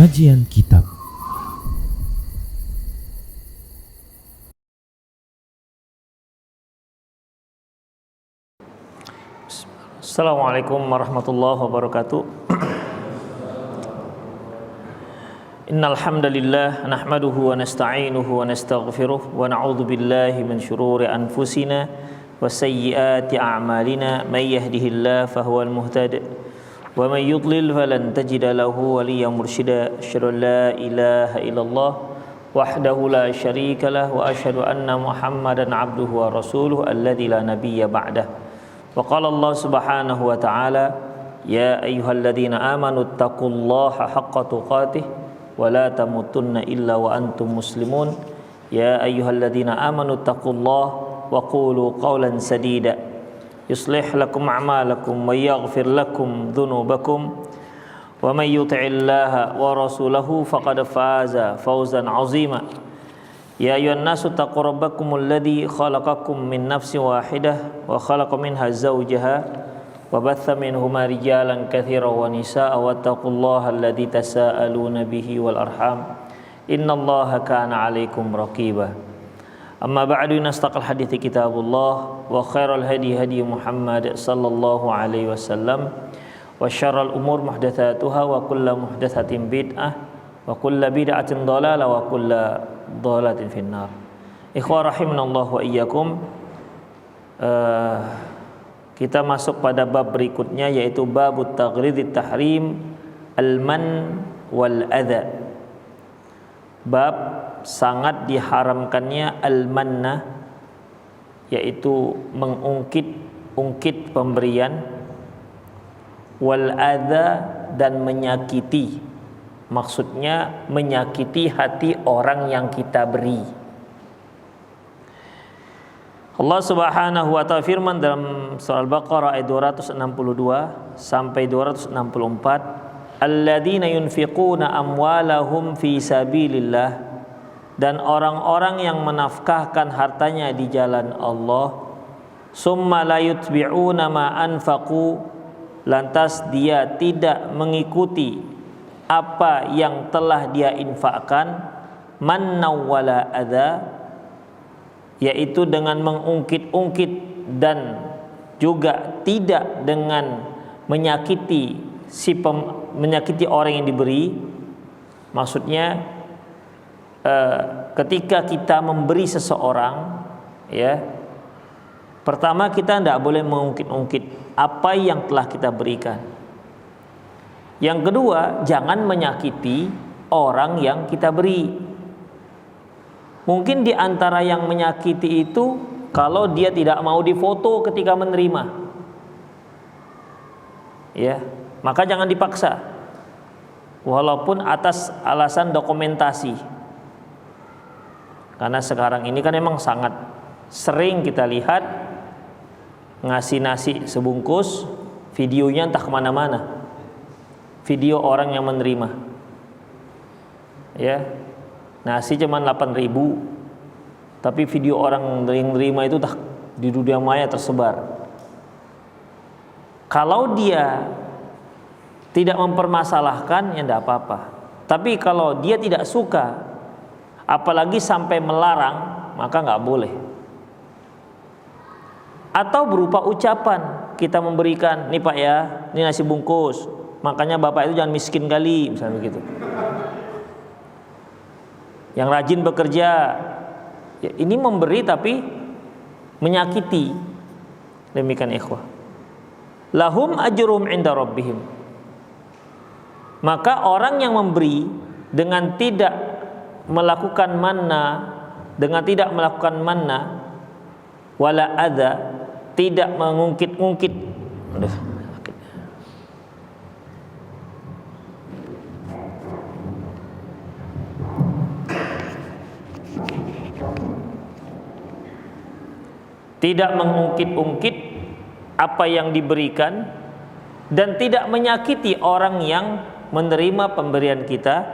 Kajian Kitab. Assalamualaikum warahmatullahi wabarakatuh. Innal hamdalillah nahmaduhu wa nasta'inuhu wa nastaghfiruh wa na'udzu billahi min syururi anfusina wa sayyiati a'malina may yahdihillahu fahuwal muhtadi wa may yudlil falan tajida lahu waliyyan mursyida. Asyhadu an la ilaha illallah wahdahu la syarika lah wa asyhadu anna Muhammadan 'abduhu wa rasuluhu alladzi la nabiyya ba'dah. Wa qala Allah subhanahu wa ta'ala ya ayyuhalladzina amanu taqullaha haqqa tuqatih wa la tamutunna illa wa antum muslimun. Ya ayyuhalladzina amanu taqullaha wa qulu qawlan sadida yuslih lakum a'malakum wa yaghfir lakum dhunubakum wa may yuti'illaha wa rasulahu faqad faza fawzan 'azima. Ya ayyuhan nasu taqu rabbakumul ladzi khalaqakum min nafsin wahidah wa khalaqa minha zawjaha wa batha minhuma rijalan katsiran wa nisaa'a wattaqullaha alladzi tasaaluna bihi wal arham innallaha kana 'alaikum raqiba. Amma ba'du, nastaqal hadithi kitabullah wa khairal hadi hadi Muhammad sallallahu alaihi wasallam wa syarral umur muhdatsatuha wa kullu muhdatsatin bid'ah wa kullu bid'atin dhalalah wa kullu dhalatin finnar. Ikhwah rahimanallahu wa iyyakum. Kita masuk pada bab berikutnya, yaitu babut taghridit tahrim al-man wal adha. Bab sangat diharamkannya al-manna, yaitu mengungkit pemberian, wal adha, dan menyakiti. Maksudnya menyakiti hati orang yang kita beri. Allah Subhanahu wa ta'ala firman dalam surah Al-Baqarah ayat 262 sampai 264, alladzina yunfiquna amwalahum fi sabilillah, dan orang-orang yang menafkahkan hartanya di jalan Allah, summa la yutbi'una ma anfaqu, lantas dia tidak mengikuti apa yang telah dia infakkan, manna wala adza, yaitu dengan mengungkit-ungkit dan juga tidak dengan menyakiti menyakiti orang yang diberi. Maksudnya ketika kita memberi seseorang, ya, pertama kita tidak boleh mengungkit-ungkit apa yang telah kita berikan. Yang kedua, jangan menyakiti orang yang kita beri. Mungkin di antara yang menyakiti itu kalau dia tidak mau difoto ketika menerima, ya, maka jangan dipaksa, walaupun atas alasan dokumentasi. Karena sekarang ini kan memang sangat sering kita lihat ngasih nasi sebungkus, videonya entah kemana-mana, video orang yang menerima, ya, nasi cuma 8.000, tapi video orang yang menerima itu dah di dunia maya tersebar. Kalau dia tidak mempermasalahkan, ya tidak apa-apa. Tapi kalau dia tidak suka, apalagi sampai melarang, maka nggak boleh. Atau berupa ucapan, kita memberikan, nih Pak ya, ini nasi bungkus, makanya Bapak itu jangan miskin kali, misalnya begitu. Yang rajin bekerja, ya, ini memberi tapi menyakiti. Demikian ikhwah. Lahum ajrum inda rabbihim. Maka orang yang memberi dengan tidak melakukan manna wala adza, tidak mengungkit-ungkit. Tidak mengungkit-ungkit apa yang diberikan dan tidak menyakiti orang yang menerima pemberian kita,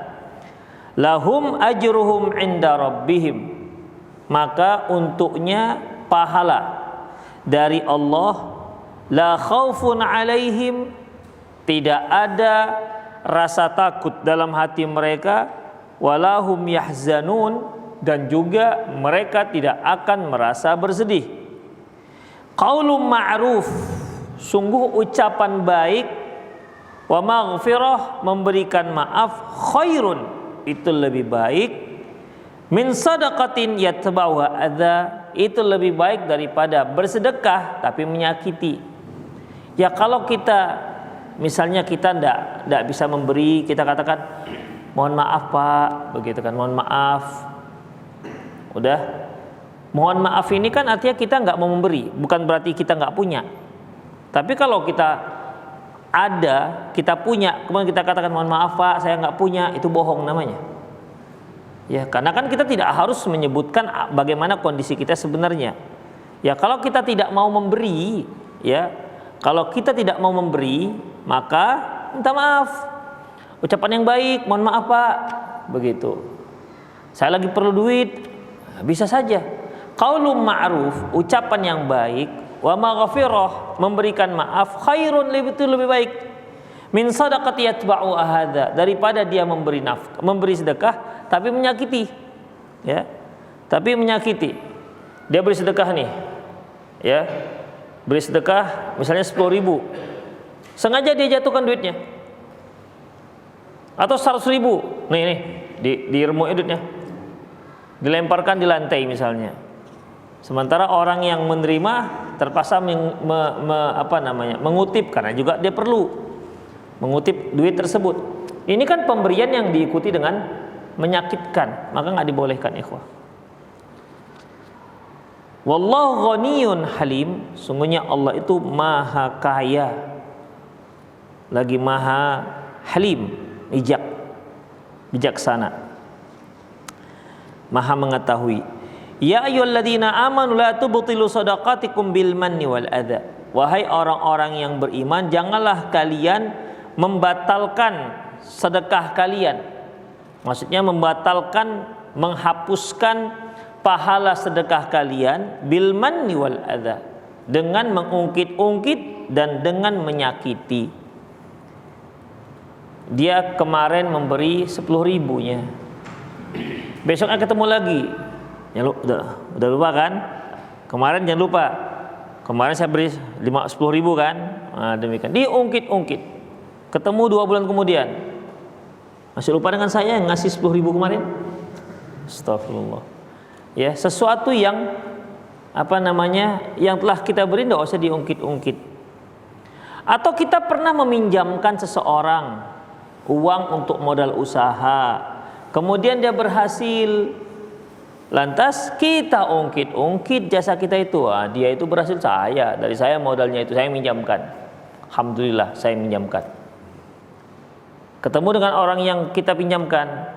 lahum ajruhum inda rabbihim, maka untuknya pahala dari Allah, la khaufun alaihim, tidak ada rasa takut dalam hati mereka, walahum yahzanun, dan juga mereka tidak akan merasa bersedih. Qaulun ma'ruf, sungguh ucapan baik, wa maghfirah, memberikan maaf, khairun, itu lebih baik, min sadaqatin yatba'uha adza, itu lebih baik daripada bersedekah tapi menyakiti. Ya kalau kita misalnya kita tidak bisa memberi, kita katakan mohon maaf Pak, begitu kan, mohon maaf. Udah, mohon maaf ini kan artinya kita nggak mau memberi, bukan berarti kita nggak punya. Tapi kalau kita ada, kita punya, kemudian kita katakan mohon maaf Pak, saya nggak punya, itu bohong namanya. Ya, karena kan kita tidak harus menyebutkan bagaimana kondisi kita sebenarnya. Ya, kalau kita tidak mau memberi, ya, kalau kita tidak mau memberi, maka minta maaf. Ucapan yang baik, mohon maaf Pak, begitu. Saya lagi perlu duit, bisa saja. Qaulun ma'ruf, ucapan yang baik, wa maghfirah, memberikan maaf, khairun, lebih baik, min sadaqati yatba'u ahadza, daripada dia memberi nafkah, memberi sedekah tapi menyakiti, ya, tapi menyakiti. Dia beri sedekah nih, ya, beri sedekah misalnya 10.000, sengaja dia jatuhkan duitnya, atau 100.000, nih di remuk duitnya, dilemparkan di lantai misalnya. Sementara orang yang menerima terpaksa mengutip, karena juga dia perlu mengutip duit tersebut. Ini kan pemberian yang diikuti dengan menyakitkan, maka nggak dibolehkan, ikhwah. Wallahu ghaniyun halim, sungguhnya Allah itu maha kaya, lagi maha halim, bijaksana, maha mengetahui. Ya ayyuhalladzina amanu la tubtilu shadaqatikum bil manni wal adza. Wahai orang-orang yang beriman, janganlah kalian membatalkan sedekah kalian. Maksudnya membatalkan, menghapuskan pahala sedekah kalian bil manni wal adza, dengan mengungkit-ungkit dan dengan menyakiti. Dia kemarin memberi 10.000-nya, besoknya ketemu lagi, ya, udah lupa kan? Kemarin jangan lupa, kemarin saya beri 10.000 kan? Nah, demikian, diungkit-ungkit, ketemu 2 bulan kemudian, masih lupa dengan saya yang ngasih 10.000 kemarin. Astagfirullah. Ya, sesuatu yang yang telah kita beri tidak usah diungkit-ungkit. Atau kita pernah meminjamkan seseorang uang untuk modal usaha, kemudian dia berhasil, lantas kita ungkit-ungkit jasa kita itu. Dia itu berhasil, dari saya modalnya itu saya minjamkan, alhamdulillah saya minjamkan. Ketemu dengan orang yang kita pinjamkan,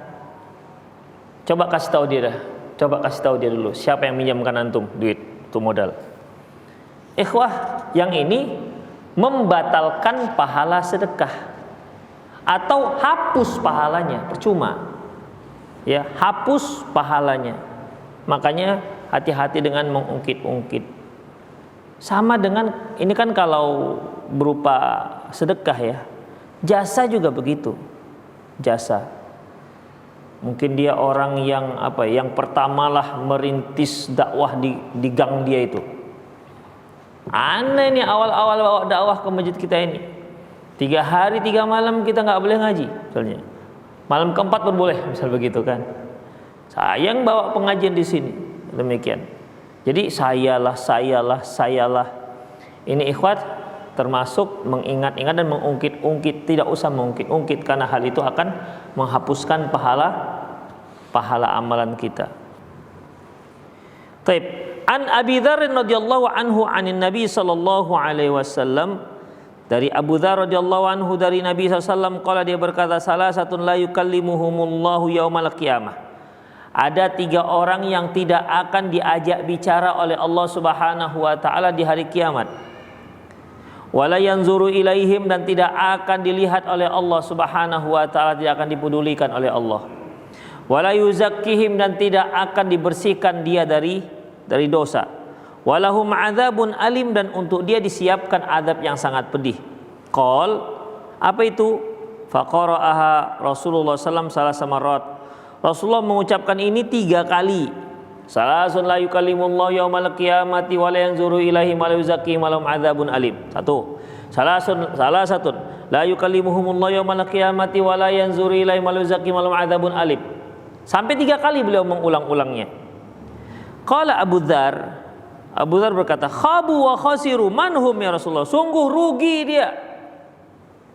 coba kasih tahu dia dulu, siapa yang minjamkan antum duit itu modal. Ikhwah, yang ini membatalkan pahala sedekah atau hapus pahalanya, percuma. Ya, hapus pahalanya. Makanya hati-hati dengan mengungkit-ungkit. Sama dengan ini kan kalau berupa sedekah, ya. Jasa juga begitu. Jasa. Mungkin dia orang yang yang pertamalah merintis dakwah di gang dia itu. Aneh nih awal-awal bawa dakwah ke masjid kita ini. 3 hari 3 malam kita nggak boleh ngaji, misalnya. Malam keempat pun boleh, misal begitu kan. Sayang bawa pengajian di sini. Demikian. Jadi sayalah. Ini ikhwat, termasuk mengingat-ingat dan mengungkit-ungkit. Tidak usah mengungkit-ungkit, karena hal itu akan menghapuskan pahala amalan kita. Taib. An Abi Dzar radhiyallahu anhu anin Nabi sallallahu alaihi wasallam, dari Abu Dzar radhiyallahu anhu dari Nabi sallallahu alaihi wasallam, qala, dia berkata, salasatun la yukallimuhumullahu yaumal qiyamah. Ada 3 orang yang tidak akan diajak bicara oleh Allah Subhanahu wa taala di hari kiamat. Wala yanzuru ilaihim, dan tidak akan dilihat oleh Allah Subhanahu wa taala, tidak akan dipedulikan oleh Allah. Wala yuzakkihim, dan tidak akan dibersihkan dia dari dosa. Walahum adzabun alim, dan untuk dia disiapkan azab yang sangat pedih. Qol, apa itu? Faqara'aha Rasulullah sallallahu salasa marrat. Rasulullah mengucapkan ini 3 kali. Salasun la yukallimullahu yaumal qiyamati wa la yanzuru ilaihi wa la yuzakkihim wa lahum adzabun alim. 1. Salasatun la yukallimuhumullahu yaumal qiyamati wa la yanzuru ilaihi wa la yuzakkihim wa lahum adzabun alim. Sampai 3 kali beliau mengulang-ulangnya. Qala Abu Dzar berkata, khabu wa khasiru manhum ya Rasulullah. Sungguh rugi dia.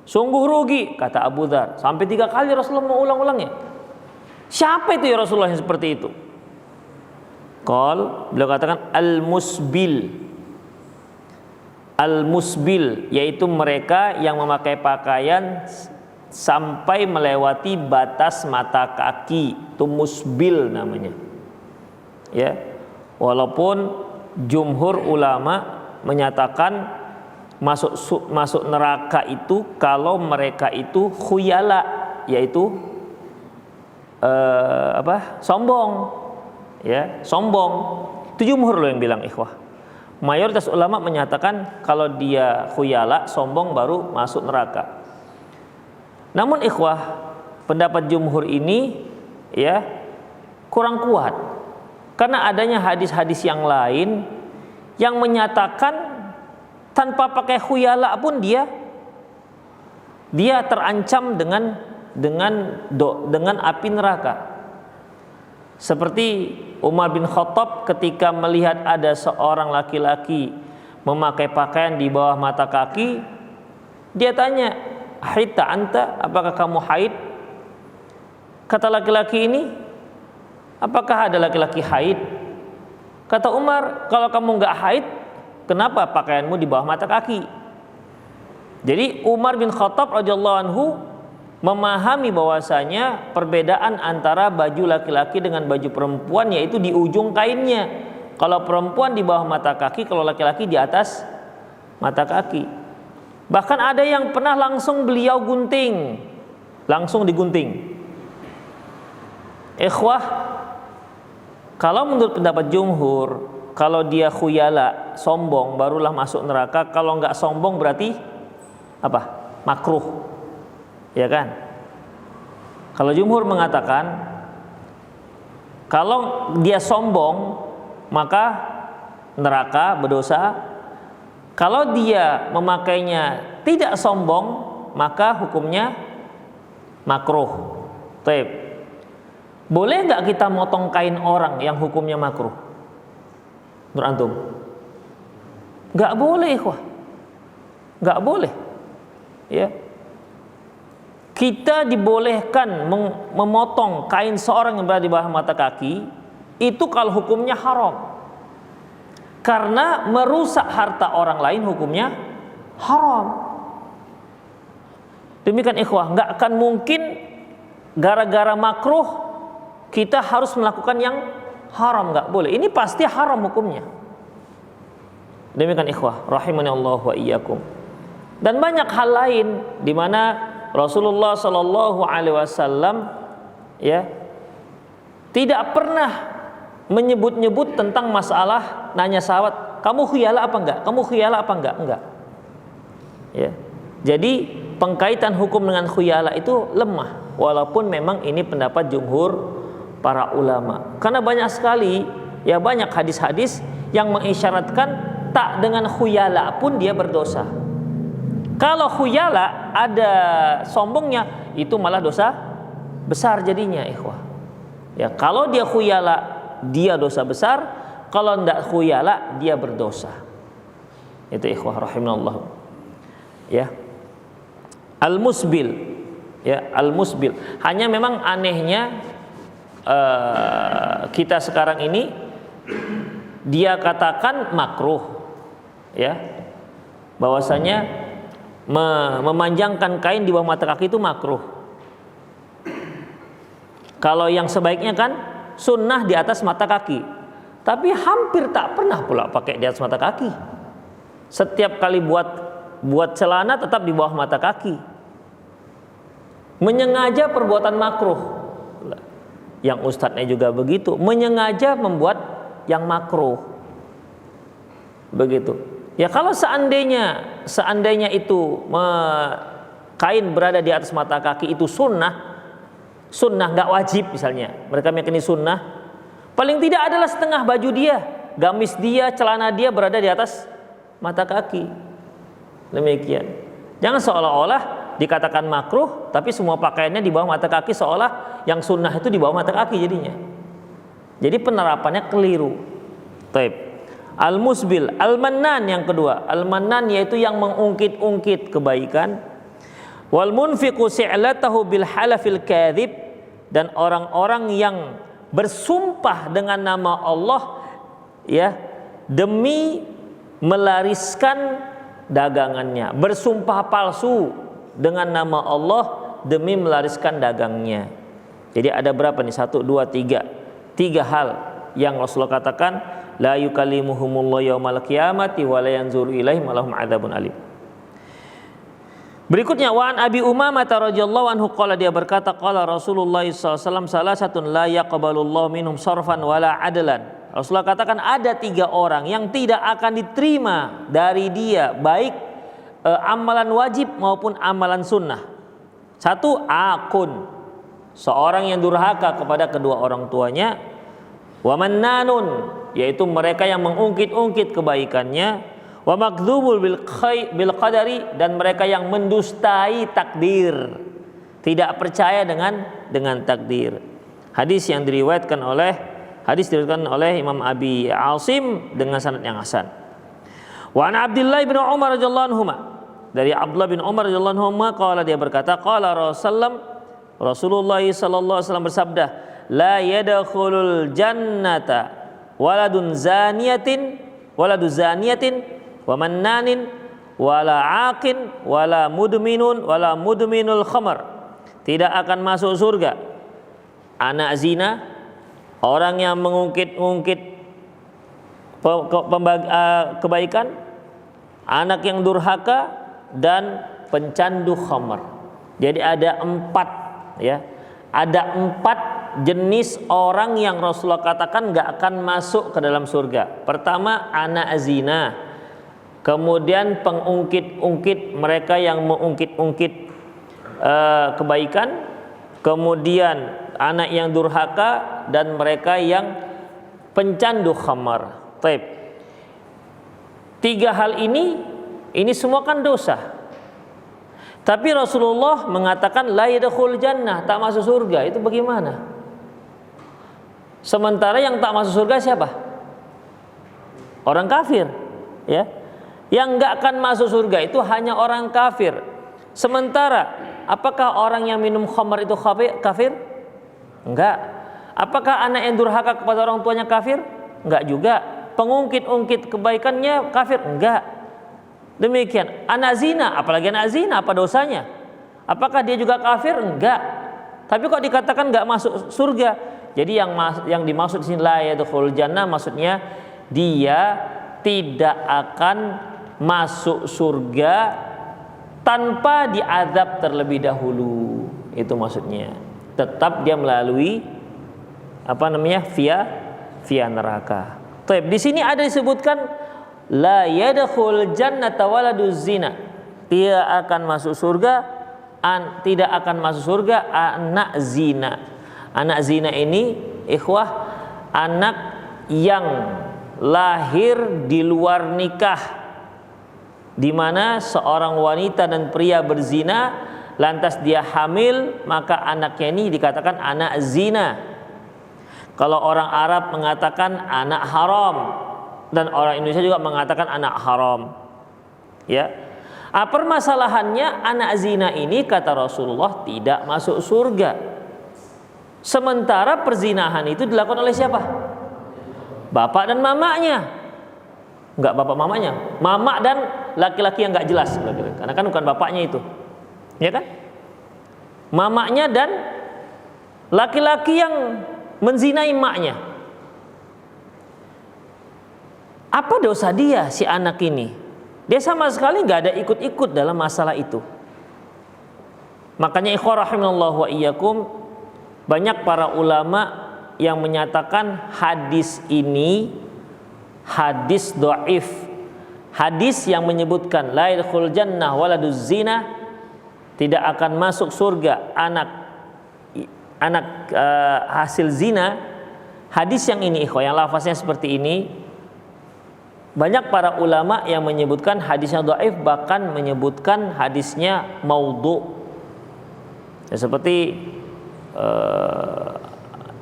Sungguh rugi, kata Abu Dzar. Sampai 3 kali Rasulullah mengulang-ulangnya. Siapa itu ya Rasulullah yang seperti itu? Beliau katakan al-musbil. Al-musbil yaitu mereka yang memakai pakaian sampai melewati batas mata kaki. Itu musbil namanya. Ya. Walaupun jumhur ulama menyatakan masuk neraka itu kalau mereka itu khuyala, yaitu sombong. Ya, sombong. Itu jumhur loh yang bilang, ikhwah. Mayoritas ulama menyatakan kalau dia khuyala, sombong, baru masuk neraka. Namun ikhwah, pendapat jumhur ini ya kurang kuat. Karena adanya hadis-hadis yang lain yang menyatakan tanpa pakai khuyala pun dia terancam dengan api neraka. Seperti Umar bin Khattab ketika melihat ada seorang laki-laki memakai pakaian di bawah mata kaki, dia tanya, "Haidta anta? Apakah kamu haid?" Kata laki-laki ini, "Apakah ada laki-laki haid?" Kata Umar, "Kalau kamu enggak haid, kenapa pakaianmu di bawah mata kaki?" Jadi Umar bin Khattab radhiyallahu anhu memahami bahwasanya perbedaan antara baju laki-laki dengan baju perempuan yaitu di ujung kainnya. Kalau perempuan di bawah mata kaki, kalau laki-laki di atas mata kaki. Bahkan ada yang pernah langsung beliau gunting, langsung digunting. Ikhwah, kalau menurut pendapat jumhur, kalau dia khuyala, sombong, barulah masuk neraka. Kalau enggak sombong berarti apa? Makruh. Ya kan? Kalau jumhur mengatakan kalau dia sombong maka neraka, berdosa. Kalau dia memakainya tidak sombong maka hukumnya makruh. Baik. Boleh nggak kita motong kain orang yang hukumnya makruh? Menurut antum? Nggak boleh, ikhwah. Nggak boleh. Ya. Kita dibolehkan memotong kain seorang yang berada di bawah mata kaki itu kalau hukumnya haram. Karena merusak harta orang lain hukumnya haram. Demikian ikhwah, nggak akan mungkin gara-gara makruh kita harus melakukan yang haram, nggak boleh. Ini pasti haram hukumnya. Demikian ikhwah, rahimani Allah wa iyyakum. Dan banyak hal lain di mana Rasulullah Shallallahu Alaihi Wasallam ya tidak pernah menyebut-nyebut tentang masalah nanya sahabat, kamu khuyala apa enggak? Kamu khuyala apa enggak? Enggak. Ya. Jadi pengkaitan hukum dengan khuyala itu lemah, walaupun memang ini pendapat jumhur para ulama. Karena banyak sekali ya banyak hadis-hadis yang mengisyaratkan tak dengan khuyala pun dia berdosa. Kalau khuyala ada sombongnya itu malah dosa besar jadinya, ikhwah. Ya, kalau dia khuyala dia dosa besar, kalau tidak khuyala dia berdosa. Itu ikhwah rahimallahu. Ya. Al-musbil. Ya, al-musbil. Hanya memang anehnya kita sekarang ini dia katakan makruh. Ya. Bahwasanya memanjangkan kain di bawah mata kaki itu makruh. Kalau yang sebaiknya kan sunnah di atas mata kaki. Tapi hampir tak pernah pula pakai di atas mata kaki. Setiap kali buat celana tetap di bawah mata kaki. Menyengaja perbuatan makruh. Yang ustadznya juga begitu, menyengaja membuat yang makruh. Begitu. Ya kalau seandainya itu kain berada di atas mata kaki itu sunnah nggak wajib misalnya, mereka meyakini sunnah, paling tidak adalah setengah baju dia, gamis dia, celana dia berada di atas mata kaki. Demikian. Jangan seolah-olah dikatakan makruh tapi semua pakaiannya di bawah mata kaki, seolah yang sunnah itu di bawah mata kaki jadinya. Jadi penerapannya keliru. Taib. Al-musbil, al-mannan yang kedua. Al-mannan yaitu yang mengungkit-ungkit kebaikan. Wal munfiqu si'latahu bil halafil kadhib, dan orang-orang yang bersumpah dengan nama Allah ya demi melariskan dagangannya, bersumpah palsu dengan nama Allah demi melariskan dagangnya. Jadi ada berapa nih? 1, 2, 3. 3 hal yang Rasulullah katakan, la yukallimuhumullahu yaumal qiyamati wa la yanzuru ilaihim wa lahum adzabun alim. Berikutnya, wa an Abi Umamah radhiyallahu anhu qala, dia berkata, qala Rasulullah sallallahu alaihi wasallam salasatun la yaqbalullahu minhum sarfan wala adlan. Rasulullah katakan ada 3 orang yang tidak akan diterima dari dia baik amalan wajib maupun amalan sunnah. 1, akun, seorang yang durhaka kepada kedua orang tuanya. Wa mannanun, yaitu mereka yang mengungkit-ungkit kebaikannya. Wa makdzubul bil qadari, dan mereka yang mendustai takdir, tidak percaya dengan takdir. Hadis diriwayatkan oleh Imam Abi Asim dengan sanad yang hasan. Wa an Abdullah bin Umar radhiyallahu anhuma, dari Abdullah bin Umar radhiyallahu anhuma qala, dia berkata, qala Rasulullah sallallahu alaihi wasallam bersabda, la yadkhulul jannata waladu zaniyatin wa mannanin wala aqin wala mudminul khamar. Tidak akan masuk surga anak zina, orang yang mengungkit-ungkit kebaikan, anak yang durhaka, dan pencandu khamar. Jadi ada 4 ya. Ada 4 jenis orang yang Rasulullah katakan gak akan masuk ke dalam surga. Pertama, anak zina. Kemudian pengungkit-ungkit, mereka yang mengungkit-ungkit kebaikan. Kemudian anak yang durhaka, dan mereka yang pencandu khamar. Taib. 3 hal ini semua kan dosa. Tapi Rasulullah mengatakan la yadkhul jannah, tak masuk surga. Itu bagaimana? Sementara yang tak masuk surga siapa? Orang kafir, ya. Yang enggak akan masuk surga itu hanya orang kafir. Sementara apakah orang yang minum khamar itu kafir? Enggak. Apakah anak yang durhaka kepada orang tuanya kafir? Enggak juga. Pengungkit-ungkit kebaikannya kafir? Enggak. Demikian. Anak zina, apalagi anak zina, apa dosanya? Apakah dia juga kafir? Enggak. Tapi kok dikatakan enggak masuk surga? Jadi yang dimaksud di sini la yadkhul jannah, maksudnya dia tidak akan masuk surga tanpa diazab terlebih dahulu. Itu maksudnya. Tetap dia melalui via neraka. Taib. Di sini ada disebutkan la yadkhul jannata waladuz zina. Tidak akan masuk surga anak zina. Anak zina ini ikhwah, anak yang lahir di luar nikah, di mana seorang wanita dan pria berzina, lantas dia hamil, maka anaknya ini dikatakan anak zina. Kalau orang Arab mengatakan anak haram, dan orang Indonesia juga mengatakan anak haram. Ya. Permasalahannya anak zina ini kata Rasulullah tidak masuk surga. Sementara perzinahan itu dilakukan oleh siapa? Bapak dan mamanya. Enggak bapak mamanya, mama dan laki-laki yang enggak jelas, karena kan bukan bapaknya itu, ya kan? Mamanya dan laki-laki yang menzinai emaknya. Apa dosa dia si anak ini? Dia sama sekali enggak ada ikut-ikut dalam masalah itu. Makanya ikhwah rahimallahu wa iyyakum, banyak para ulama yang menyatakan hadis ini hadis dhaif. Hadis yang menyebutkan la yadkhul jannah waladuz zina tidak akan masuk surga anak hasil zina. Hadis yang ini ikhwah, yang lafaznya seperti ini, banyak para ulama yang menyebutkan hadisnya dhaif, bahkan menyebutkan hadisnya maudhu. Ya, seperti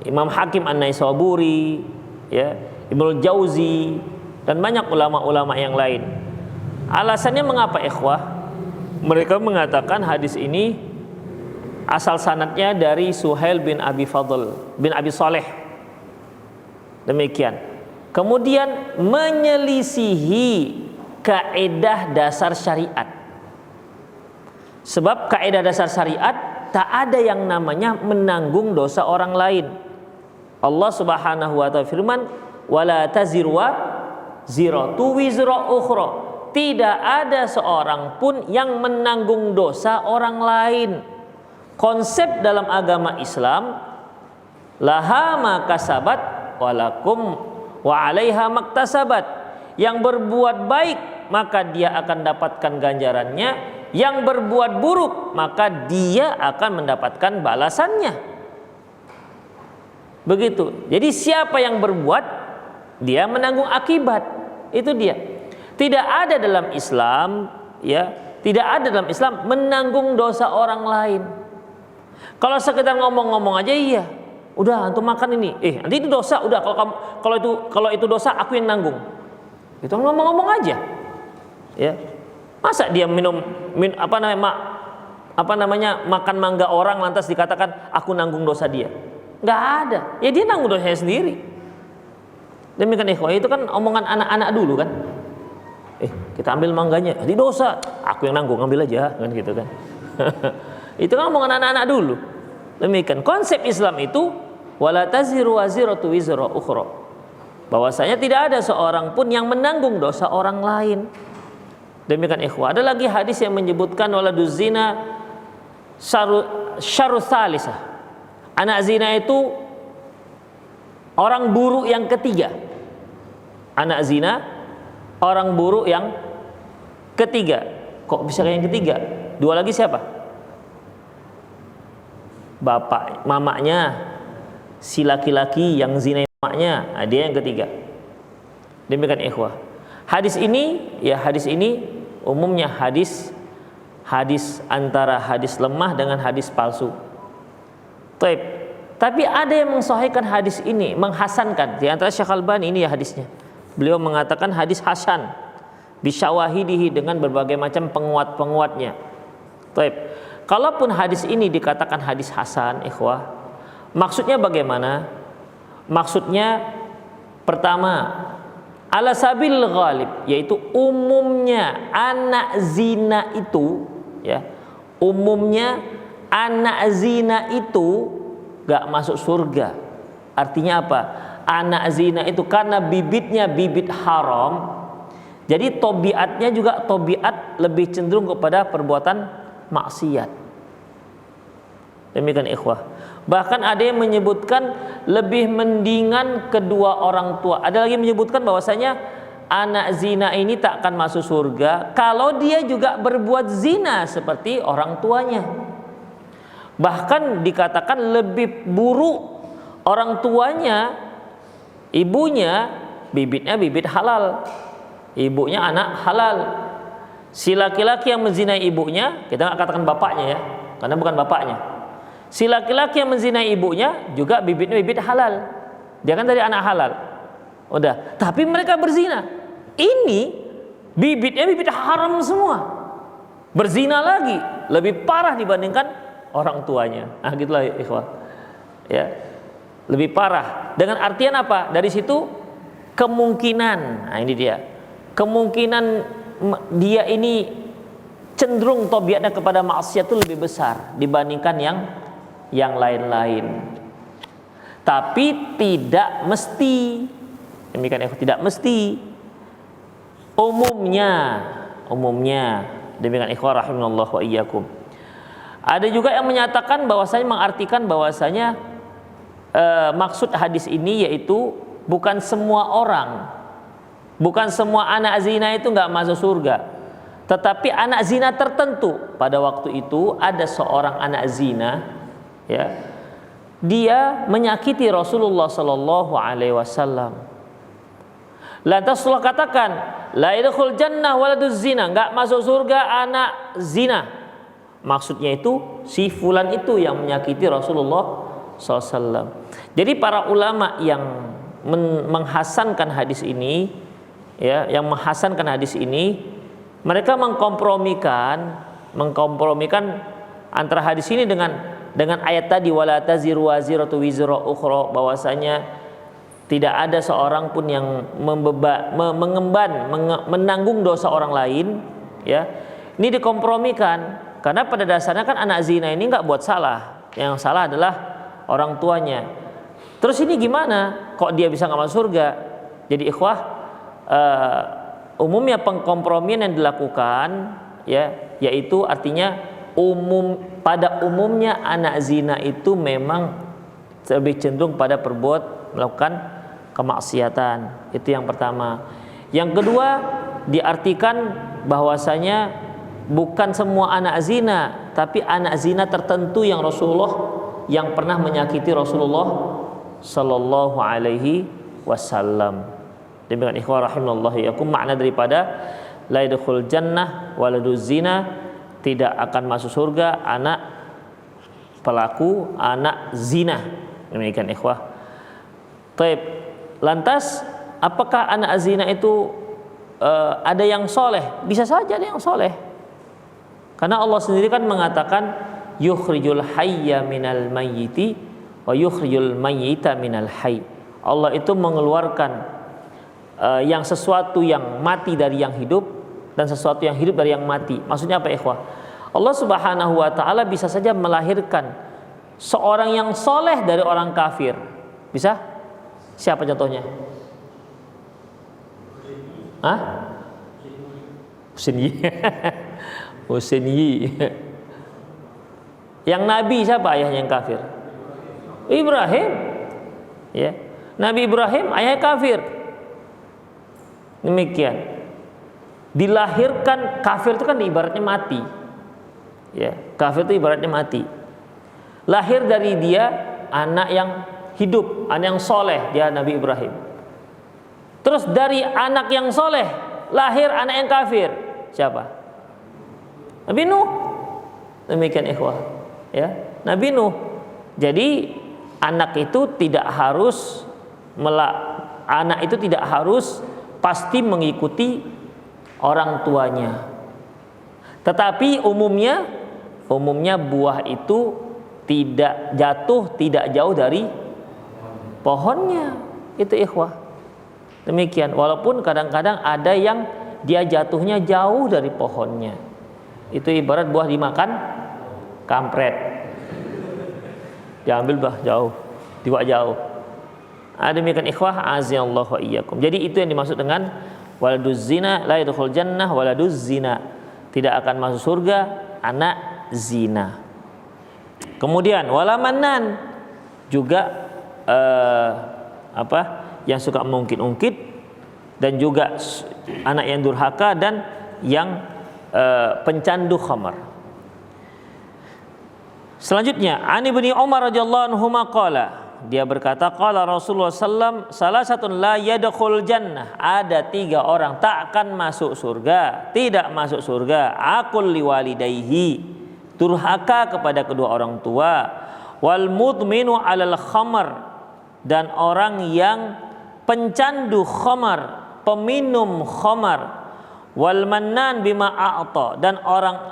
Imam Hakim An-Naisaburi, ya, Ibnu Jauzi, dan banyak ulama-ulama yang lain. Alasannya mengapa ikhwah? Mereka mengatakan hadis ini asal sanadnya dari Suhail bin Abi Fadl bin Abi Saleh. Demikian. Kemudian menyelisihi kaidah dasar syariat. Sebab kaidah dasar syariat tak ada yang namanya menanggung dosa orang lain. Allah Subhanahu wa taala firman, "Wala taziru ziratu wizra ukhra." Tidak ada seorang pun yang menanggung dosa orang lain. Konsep dalam agama Islam, laha ma kasabat walakum wa 'alaiha maktasabat. Yang berbuat baik maka dia akan dapatkan ganjarannya, yang berbuat buruk maka dia akan mendapatkan balasannya. Begitu. Jadi siapa yang berbuat, dia menanggung akibat. Itu dia. Tidak ada dalam Islam, ya, tidak ada dalam Islam menanggung dosa orang lain. Kalau sekedar ngomong-ngomong aja, iya, udah antum makan ini, nanti itu dosa, udah kalau itu dosa aku yang nanggung. Itu ngomong-ngomong aja, ya. Masa dia makan mangga orang lantas dikatakan aku nanggung dosa dia? Nggak ada. Ya dia nanggung dosanya sendiri. Demikian ikhwah, itu kan omongan anak-anak dulu kan. Kita ambil mangganya, jadi dosa, aku yang nanggung, ambil aja, kan gitu kan. Itu kan omongan anak-anak dulu. Demikian konsep Islam itu, wala taziru waziratu wizra ukhra. Bahwasanya tidak ada seorang pun yang menanggung dosa orang lain. Demikian ikhwah. Ada lagi hadis yang menyebutkan waladuz zina syarru tsalisah. Anak zina itu orang buruk yang ketiga. Anak zina orang buruk yang ketiga. Kok bisa yang ketiga? Dua lagi siapa? Bapak, mamanya, si laki-laki yang zina mamanya, dia yang ketiga. Demikian ikhwah. Hadis ini umumnya hadis antara hadis lemah dengan hadis palsu. Tapi ada yang mensahihkan hadis ini, menghasankan. Di antara Syekh Albani ini ya hadisnya. Beliau mengatakan hadis hasan bisyawahidihi, dengan berbagai macam penguat-penguatnya. Kalaupun hadis ini dikatakan hadis hasan, ikhwah, maksudnya bagaimana? Maksudnya pertama, ala sabil ghalib, yaitu umumnya anak zina itu, ya, umumnya anak zina itu gak masuk surga. Artinya apa? Anak zina itu karena bibitnya bibit haram, jadi tobiatnya juga tobiat lebih cenderung kepada perbuatan maksiat. Demikian ikhwah. Bahkan ada yang menyebutkan lebih mendingan kedua orang tua. Ada lagi menyebutkan bahwasanya anak zina ini tak akan masuk surga kalau dia juga berbuat zina seperti orang tuanya. Bahkan dikatakan lebih buruk orang tuanya, ibunya bibitnya bibit halal, ibunya anak halal. Si laki-laki yang menzinai ibunya, kita nggak katakan bapaknya ya, karena bukan bapaknya. Si laki-laki yang menzinai ibunya juga bibitnya bibit halal, dia kan dari anak halal. Udah, tapi mereka berzina. Ini bibitnya bibit haram semua. Berzina lagi lebih parah dibandingkan orang tuanya. Nah, gitulah ikhwah. Ya. Lebih parah. Dengan artian apa? Dari situ kemungkinan, nah ini dia. Kemungkinan dia ini cenderung tobiatnya kepada maksiat itu lebih besar dibandingkan yang lain-lain. Tapi tidak mesti. Demikian ikhwah, tidak mesti. Umumnya demikian ikhwah rahimanallah wa iyyakum. Ada juga yang menyatakan bahwasanya, mengartikan bahwasanya maksud hadis ini yaitu bukan semua orang, bukan semua anak zina itu nggak masuk surga, Tetapi anak zina tertentu, pada waktu itu ada seorang anak zina, ya, dia menyakiti Rasulullah Sallallahu Alaihi Wasallam. Lantas Allah katakan, la yadkhul jannah waladuz zina, enggak masuk surga anak zina. Maksudnya itu si fulan itu yang menyakiti Rasulullah SAW. Jadi para ulama yang menghasankan hadis ini, ya, yang menghasankan hadis ini, mereka mengkompromikan antara hadis ini dengan ayat tadi, wala taziru waziratu wizra ukhra, bahwasanya tidak ada seorang pun yang menanggung dosa orang lain, ya. Ini dikompromikan karena pada dasarnya kan anak zina ini nggak buat salah, yang salah adalah orang tuanya. Terus ini gimana? Kok dia bisa nggak masuk surga? Jadi ikhwah, umumnya pengkompromian yang dilakukan, ya, yaitu artinya pada umumnya anak zina itu memang lebih cenderung pada melakukan kemaksiatan. Itu yang pertama. Yang kedua, diartikan bahwasanya bukan semua anak zina, tapi anak zina tertentu yang pernah menyakiti Rasulullah Sallallahu Alaihi Wasallam. Demikian ikhwah rahimallahu yakum, makna daripada la yadkhul jannah waladuz zina, tidak akan masuk surga anak pelaku anak zina. Demikian ikhwah. Taib. Lantas apakah anak zina itu ada yang soleh? Bisa saja ada yang soleh. Karena Allah sendiri kan mengatakan yukhrijul hayya minal mayyiti wa yukhrijul mayyita minal hayy. Allah itu mengeluarkan yang sesuatu yang mati dari yang hidup dan sesuatu yang hidup dari yang mati. Maksudnya apa ikhwah? Allah Subhanahu wa taala bisa saja melahirkan seorang yang soleh dari orang kafir. Bisa? Siapa contohnya? Hah? Husain Yi. Yang nabi siapa ayahnya yang kafir? Ibrahim. Ya. Nabi Ibrahim ayahnya kafir. Demikian. Dilahirkan kafir itu kan ibaratnya mati. Ya, kafir itu ibaratnya mati. Lahir dari dia anak yang hidup, anak yang soleh, dia Nabi Ibrahim. Terus dari anak yang soleh lahir anak yang kafir. Siapa? Nabi Nuh. Demikian ikhwah, ya, Nabi Nuh. Jadi anak itu tidak harus pasti mengikuti orang tuanya. Tetapi umumnya buah itu tidak jauh dari pohonnya. Itu ikhwah. Demikian, walaupun kadang-kadang ada yang dia jatuhnya jauh dari pohonnya. Itu ibarat buah dimakan kampret. Diambil jauh, dibawa jauh. Demikian ikhwah, azallahu wa iyyakum. Jadi itu yang dimaksud dengan waladuz zina la yadkhul jannah waladuz zina. Tidak akan masuk surga anak zina. Kemudian wala mannan, juga yang suka mengungkit-ungkit, dan juga anak yang durhaka dan yang pencandu khamar. Selanjutnya, Ani bin Umar radhiyallahu anhu qala, dia berkata, qala Rasulullah sallam, salah satu la yadkhul jannah, ada 3 orang tak akan masuk surga, tidak masuk surga. Aqul liwalidayhi, durhaka kepada kedua orang tua, wal mudminu alal khamar, dan orang yang pencandu khamar, peminum khamar, wal mannan bima a'ta,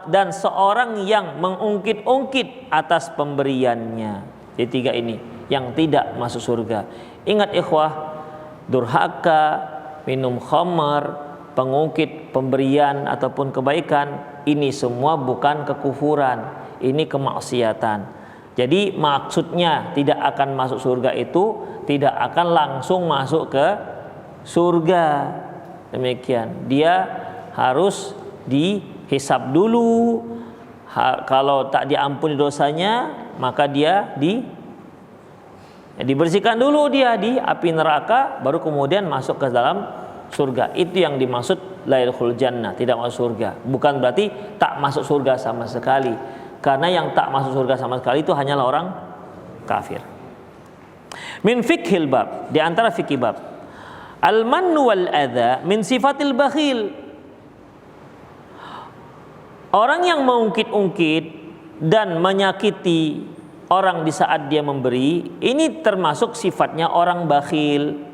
dan seorang yang mengungkit-ungkit atas pemberiannya. Jadi 3 ini yang tidak masuk surga. Ingat ikhwah, durhaka, minum khamar, pengungkit pemberian ataupun kebaikan, ini semua bukan kekufuran, ini kemaksiatan. Jadi maksudnya tidak akan masuk surga itu tidak akan langsung masuk ke surga. Demikian, dia harus dihisab dulu. Kalau tak diampuni dosanya, maka dia dibersihkan dulu dia di api neraka, baru kemudian masuk ke dalam surga. Itu yang dimaksud la yadkhul jannah, tidak masuk surga. Bukan berarti tak masuk surga sama sekali. Karena yang tak masuk surga sama sekali itu hanyalah orang kafir. Min fiqhil bab, di antara fikih bab. Al-mannu wal adza min sifatil bakhil. Orang yang mengungkit-ungkit dan menyakiti orang di saat dia memberi, ini termasuk sifatnya orang bakhil.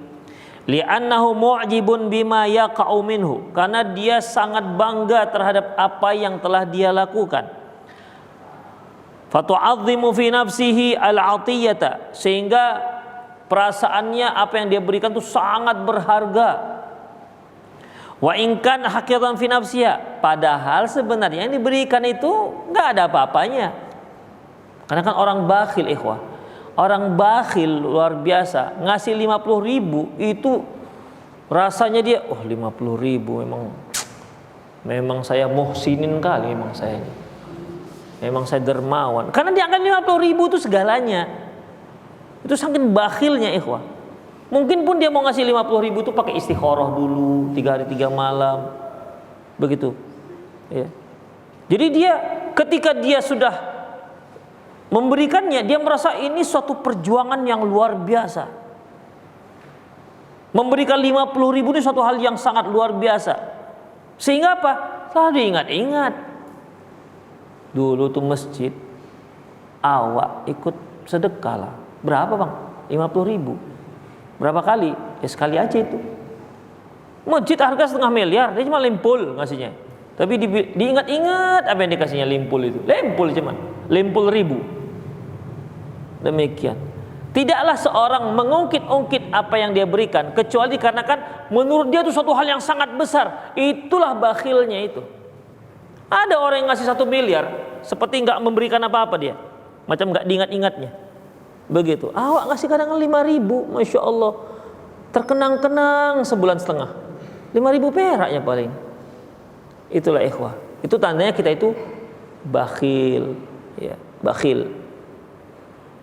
Li'annahu mu'jibun bima yaqa'u minhu, karena dia sangat bangga terhadap apa yang telah dia lakukan. Fatu'azzimu fi nafsihi al-'atiyata, sehingga perasaannya apa yang dia berikan itu sangat berharga. Wa in kana haqiqatan fi nafsiha, padahal sebenarnya yang diberikan itu enggak ada apa-apanya. Karena kan orang bakhil, ikhwah. Orang bakhil luar biasa, ngasih 50.000 itu rasanya dia, 50.000 memang saya muhsinin kali, memang saya ini. Memang saya dermawan. Karena dianggap 50.000 itu segalanya. Itu saking bakhilnya, ikhwah. Mungkin pun dia mau ngasih 50.000 itu pakai istikharah dulu 3 hari 3 malam. Begitu. Ya. Jadi dia ketika dia sudah memberikannya, dia merasa ini suatu perjuangan yang luar biasa. Memberikan 50.000 ini suatu hal yang sangat luar biasa. Sehingga apa? Selalu ingat-ingat. Dulu tuh masjid, awak ikut sedekah lah. Berapa bang? 50.000. Berapa kali? Ya sekali aja itu. Masjid harga 500 miliar, dia cuma limpul ngasihnya. Tapi diingat-ingat apa yang dikasihnya limpul itu. Limpul cuman, limpul 1000. Demikian. Tidaklah seorang mengungkit-ungkit apa yang dia berikan, kecuali karena kan menurut dia itu suatu hal yang sangat besar. Itulah bakhilnya itu. Ada orang yang ngasih 1 miliar, seperti nggak memberikan apa-apa dia, macam nggak diingat-ingatnya. Begitu. Awak ngasih kadang 5.000, masya Allah, terkenang-kenang sebulan setengah, 5.000 peraknya paling. Itulah ikhwah. Itu tandanya kita itu bakhil, ya, bakhil.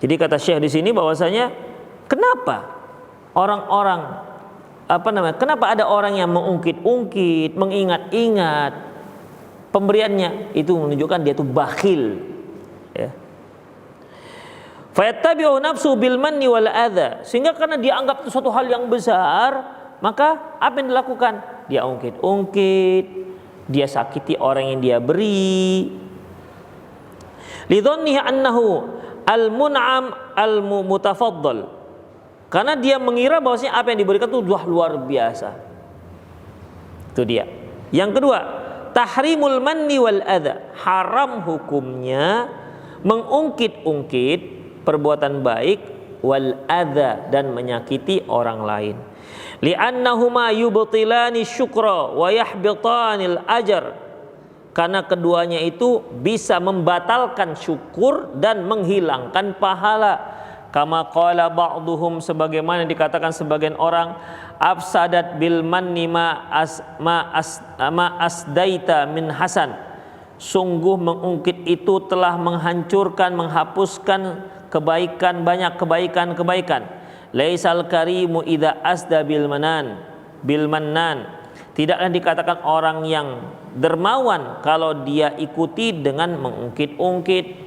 Jadi kata Syekh di sini bahwasanya kenapa orang-orang kenapa ada orang yang mengungkit-ungkit, mengingat-ingat pemberiannya, itu menunjukkan dia itu bakhil, ya. Fayattabi'u nafsu bil manni wal adza, sehingga karena dia anggap itu suatu hal yang besar, maka apa yang dilakukan? Dia ungkit-ungkit, dia sakiti orang yang dia beri. Lidhannihi annahu al-mun'am al-mutafaddal, karena dia mengira bahwasanya apa yang diberikan itu luar biasa. Itu dia. Yang kedua, tahrimul manni wal adza, haram hukumnya mengungkit-ungkit perbuatan baik, wal adza, dan menyakiti orang lain. Li'annahuma yubtilani syukra wa yahbitanil ajr, karena keduanya itu bisa membatalkan syukur dan menghilangkan pahala. Kama qala ba'duhum, sebagaimana dikatakan sebagian orang, afsadat bil manni ma asdaita min hasan, sungguh mengungkit itu telah menghancurkan, menghapuskan kebaikan, banyak kebaikan-kebaikan. Laisal karimu idza asda bil mannan, tidaklah dikatakan orang yang dermawan kalau dia ikuti dengan mengungkit-ungkit.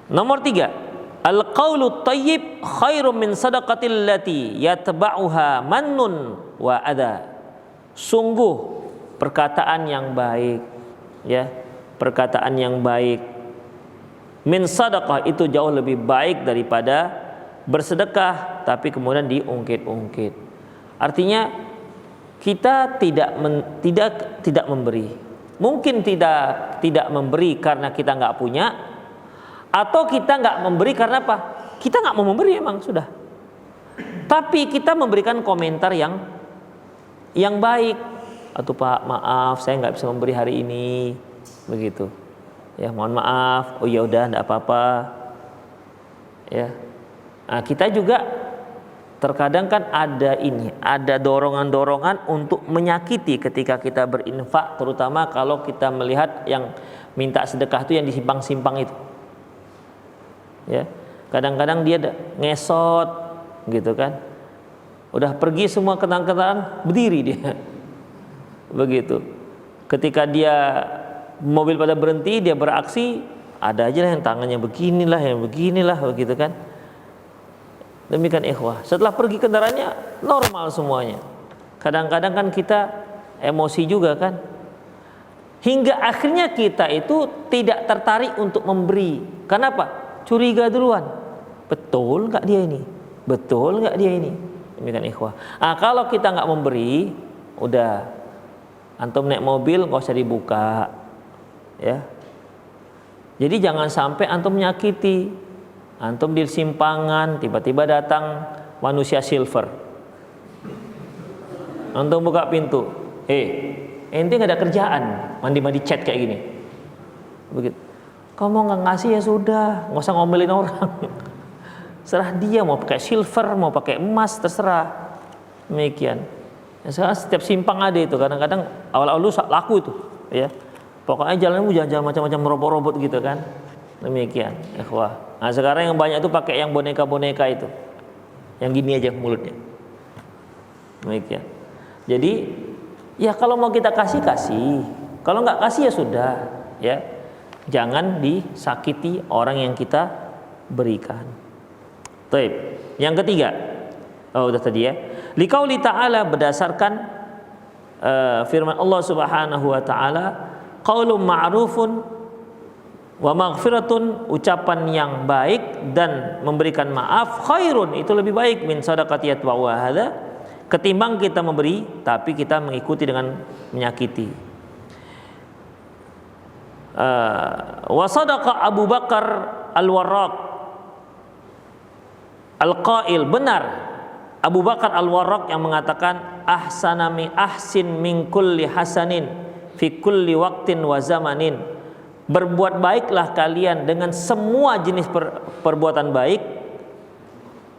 Nomor 3, al-qaulu thayyib khairum min sadaqatil lati yatba'uha mannun wa adza. Sungguh perkataan yang baik, ya, perkataan yang baik, min sadaqah, itu jauh lebih baik daripada bersedekah tapi kemudian diungkit-ungkit. Artinya kita tidak memberi. Mungkin tidak memberi karena kita nggak punya, atau kita nggak memberi karena apa? Kita nggak mau memberi, emang sudah. Tapi kita memberikan komentar yang baik. Atau Pak, maaf saya nggak bisa memberi hari ini, begitu. Ya, mohon maaf. Oh ya udah, enggak apa-apa. Ya. Nah, kita juga terkadang kan ada dorongan-dorongan untuk menyakiti ketika kita berinfak, terutama kalau kita melihat yang minta sedekah itu yang disimpang-simpang itu. Ya. Kadang-kadang dia ngesot gitu kan. Udah pergi semua kendaraan, berdiri dia. Begitu. Ketika dia mobil pada berhenti, dia beraksi, ada aja lah yang tangannya beginilah, yang beginilah, begitu kan. Demikian ikhwah. Setelah pergi kendaraannya normal semuanya. Kadang-kadang kan kita emosi juga kan. Hingga akhirnya kita itu tidak tertarik untuk memberi. Kenapa? Curiga duluan. Betul nggak dia ini? Betul nggak dia ini? Demikian ikhwah. Kalau kita nggak memberi, udah antum naik mobil nggak usah dibuka, ya. Jadi jangan sampai antum menyakiti. Antum di simpangan tiba-tiba datang manusia silver. Antum buka pintu, ente nggak ada kerjaan, mandi-mandi chat kayak gini. Begitu. Kamu nggak ngasih ya sudah, nggak usah ngomelin orang. Serah dia mau pakai silver, mau pakai emas, terserah. Demikian. Sekarang setiap simpang ada itu. Kadang-kadang awal-awal laku itu, ya. Pokoknya jalanmu jangan macam-macam robot-robot gitu kan. Demikian. Ikhwah. Nah sekarang yang banyak itu pakai yang boneka-boneka itu, yang gini aja mulutnya. Demikian. Jadi ya kalau mau kita kasih, kalau nggak kasih ya sudah, ya. Jangan disakiti orang yang kita berikan. Baik. Yang ketiga, udah tadi ya. Liqauli ta'ala, berdasarkan firman Allah Subhanahu wa taala, qaulun ma'rufun wa maghfiratun, ucapan yang baik dan memberikan maaf, khairun, itu lebih baik min sadaqati yatba'u hadza, ketimbang kita memberi tapi kita mengikuti dengan menyakiti. Wa sadaqa Abu Bakar Al-Warraq Al-Qail, benar Abu Bakar Al-Warraq yang mengatakan ahsin min kulli hasanin fi kulli waqtin wa zamanin, berbuat baiklah kalian dengan semua jenis perbuatan baik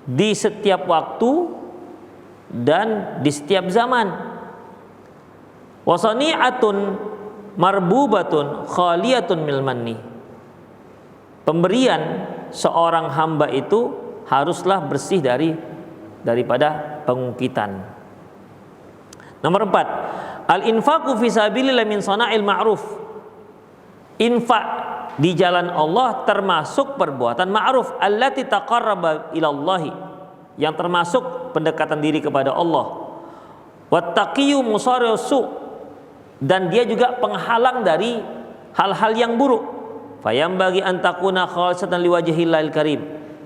di setiap waktu dan di setiap zaman. Wa sani'atun marbubatun khaliyatun mil manni, pemberian seorang hamba itu haruslah bersih daripada pengungkitan. Nomor 4, al-infaqu fi sabilillah min sana'il ma'ruf, infak di jalan Allah termasuk perbuatan ma'ruf, allati taqarraba ilallahi, yang termasuk pendekatan diri kepada Allah. Wattaqiyyu musari'us su', dan dia juga penghalang dari hal-hal yang buruk. Fayambagi an takuna khalisatan liwajhillahil karim,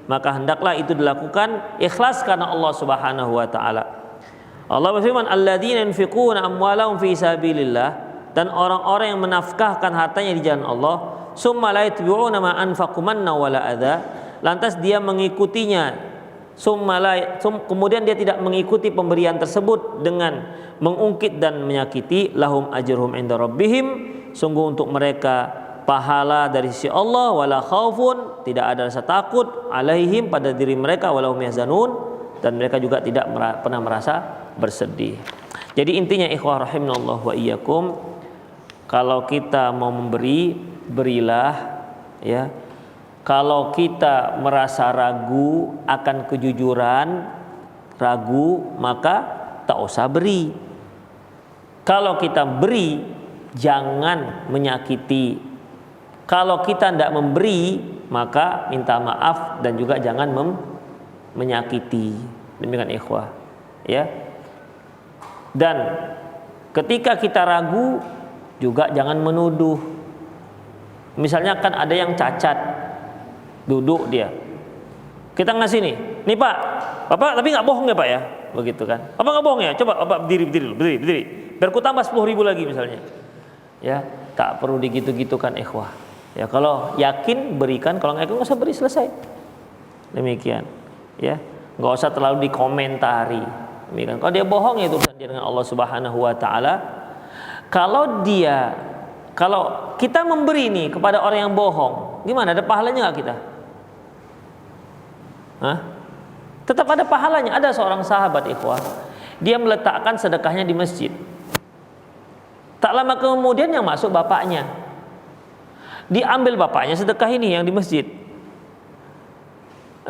maka hendaklah itu dilakukan ikhlas karena Allah Subhanahu wa taala. Allah berfirman, alladzina yunfiquna amwalahum fi sabilillah, dan orang-orang yang menafkahkan hartanya di jalan Allah, summa la yatbi'una ma anfaqu manna wala adza, lantas dia mengikutinya, kemudian dia tidak mengikuti pemberian tersebut dengan mengungkit dan menyakiti, lahum ajruhum inda rabbihim, sungguh untuk mereka pahala dari sisi Allah, wala khaufun, tidak ada rasa takut, alaihim, pada diri mereka, wala hum yahzanun, dan mereka juga tidak pernah merasa bersedih. Jadi intinya ikhwah rahimanallah wa iyyakum, kalau kita mau memberi, berilah, ya. Kalau kita merasa ragu akan kejujuran, maka tak usah beri. Kalau kita beri, jangan menyakiti. Kalau kita tidak memberi, maka minta maaf dan juga jangan menyakiti. Demikian ikhwah, ya. Dan ketika kita ragu juga jangan menuduh. Misalnya kan ada yang cacat, duduk dia, kita ngasih nih Pak, Bapak tapi nggak bohong ya Pak ya, begitu kan? Bapak nggak bohong ya? Coba Bapak berdiri, biar ku tambah 10.000 lagi misalnya, ya. Tak perlu digitu-gitukan ikhwah. Ya kalau yakin berikan, kalau nggak yakin nggak usah beri, selesai. Demikian, ya. Nggak usah terlalu dikomentari. Demikian. Kalau dia bohong ya itu urusan dia dengan Allah Subhanahu wa taala. Kalau kita memberi nih kepada orang yang bohong, gimana? Ada pahalanya nggak kita? Tetap ada pahalanya. Ada seorang sahabat ikhwah, dia meletakkan sedekahnya di masjid. Tak lama kemudian yang masuk bapaknya. Diambil bapaknya sedekah ini yang di masjid.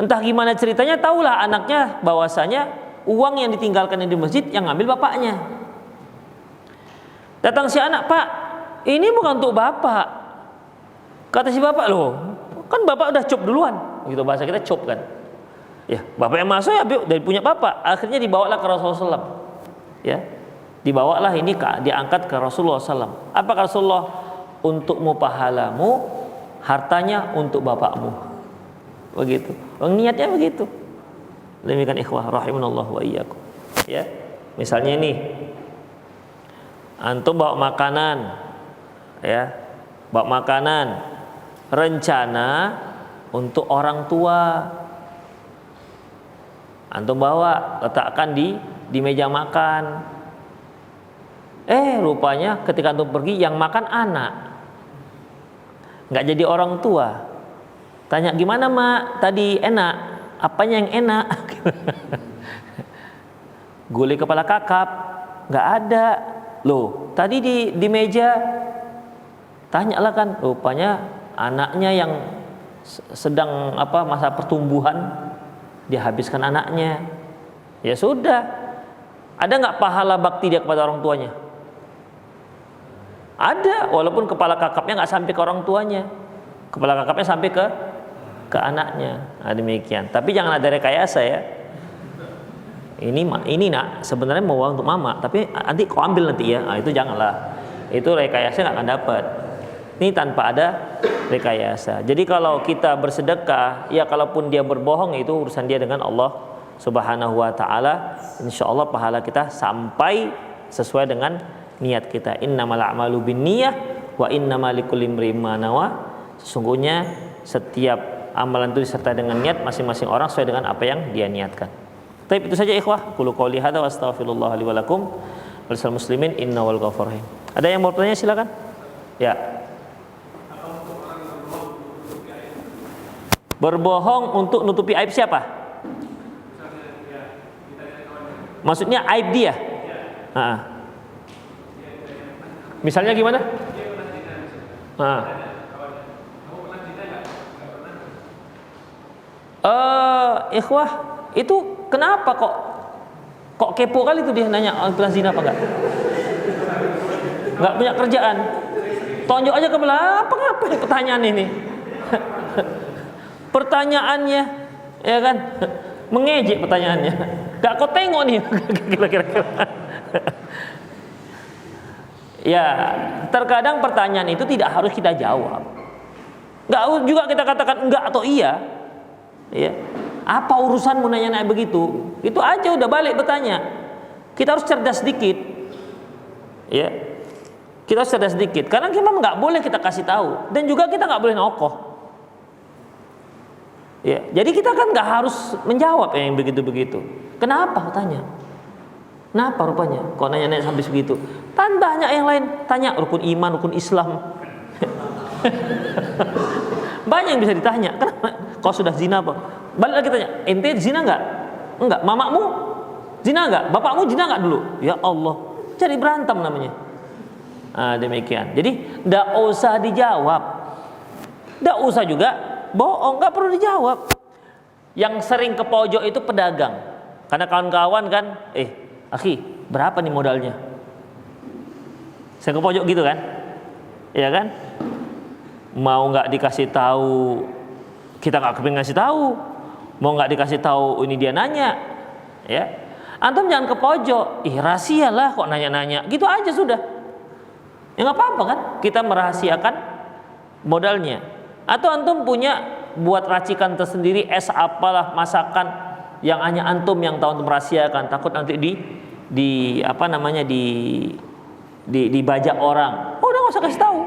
Entah gimana ceritanya, tahulah anaknya bahwasanya uang yang ditinggalkan di masjid yang ngambil bapaknya. Datang si anak, "Pak, ini bukan untuk bapak." Kata si bapak, "Loh, kan bapak udah cop duluan." Gitu bahasa kita, cop kan. Ya, bapak yang masuk ya dari punya bapak. Akhirnya dibawalah ke Rasulullah SAW. Ya, dibawalah ini diangkat ke Rasulullah SAW. Apa kata Rasulullah? Untukmu pahalamu, hartanya untuk bapakmu. Begitu. Niatnya begitu. Demikian ikhwah rahimanallah wa iyyakum. Ya. Misalnya ini antum bawa makanan, ya. Bawa makanan rencana untuk orang tua. Antum bawa, letakkan di meja makan. Rupanya ketika antum pergi yang makan anak. Enggak jadi orang tua. Tanya, "Gimana, Mak? Tadi enak? Apanya yang enak?" Gulai kepala kakap, enggak ada. Loh, tadi di meja. Tanyalah kan, rupanya anaknya yang sedang masa pertumbuhan, dihabiskan anaknya. Ya sudah. Ada enggak pahala bakti dia kepada orang tuanya? Ada, walaupun kepala kakapnya enggak sampai ke orang tuanya. Kepala kakapnya sampai ke anaknya. Nah, demikian. Tapi jangan ada rekayasa ya. Ini nak sebenarnya mau untuk mama, tapi nanti kau ambil nanti ya. Nah, itu janganlah. Itu rekayasa nggak akan dapat. Ini tanpa ada rekayasa. Jadi kalau kita bersedekah, ya kalaupun dia berbohong itu urusan dia dengan Allah Subhanahu wa taala. Insyaallah pahala kita sampai sesuai dengan niat kita. Innamal a'malu binniyah wa innamal likulli imrin ma nawa. Sesungguhnya setiap amalan itu disertai dengan niat masing-masing orang sesuai dengan apa yang dia niatkan. Baik, itu saja ikhwah. Qulu qouli hadza wa astaghfirullah li wa lakum wal muslimin innahu ghafurur rahim. Ada yang mau bertanya silakan. Ya. Berbohong untuk nutupi aib siapa? Maksudnya aib dia? Misalnya gimana? Ikhwah, itu kenapa kok kepo kali itu dia nanya pernah zina apa enggak? Enggak punya kerjaan. Tonjok aja ke belakang, apa pertanyaan ini? Pertanyaannya, ya kan? Mengejek pertanyaannya. Enggak kau tengok nih kira-kira. Ya, terkadang pertanyaan itu tidak harus kita jawab. Enggak juga kita katakan enggak atau iya. Ya. Apa urusanmu nanya begitu? Itu aja udah balik bertanya. Kita harus cerdas sedikit. Ya. Kita harus cerdas sedikit karena kita enggak boleh kita kasih tahu dan juga kita enggak boleh nokoh. Ya, jadi kita kan enggak harus menjawab yang begitu-begitu. Kenapa tanya? Kenapa rupanya? Kok nanya-nanya sampai segitu? Banyak yang lain, tanya rukun iman, rukun Islam. Banyak yang bisa ditanya. Kenapa? Kau sudah zina apa? Balik lagi tanya, ente zina enggak? Enggak. Mamakmu zina enggak? Bapakmu zina enggak dulu? Ya Allah, jadi berantem namanya. Nah, demikian. Jadi enggak usah dijawab. Enggak usah juga bohong, enggak perlu dijawab. Yang sering ke pojok itu pedagang. Karena kawan-kawan kan, akhi, berapa nih modalnya? Saya ke pojok gitu kan? Iya kan? Mau nggak dikasih tahu, kita nggak kepingin ngasih tahu. Mau nggak dikasih tahu, ini dia nanya, ya. Antum jangan ke pojok, rahasia lah kok nanya-nanya, gitu aja sudah. Ya nggak apa-apa kan? Kita merahasiakan modalnya. Atau antum punya buat racikan tersendiri, es apalah masakan yang hanya antum yang tahu untuk merahasiakan, takut nanti dibajak orang. Udah nggak usah kasih tahu.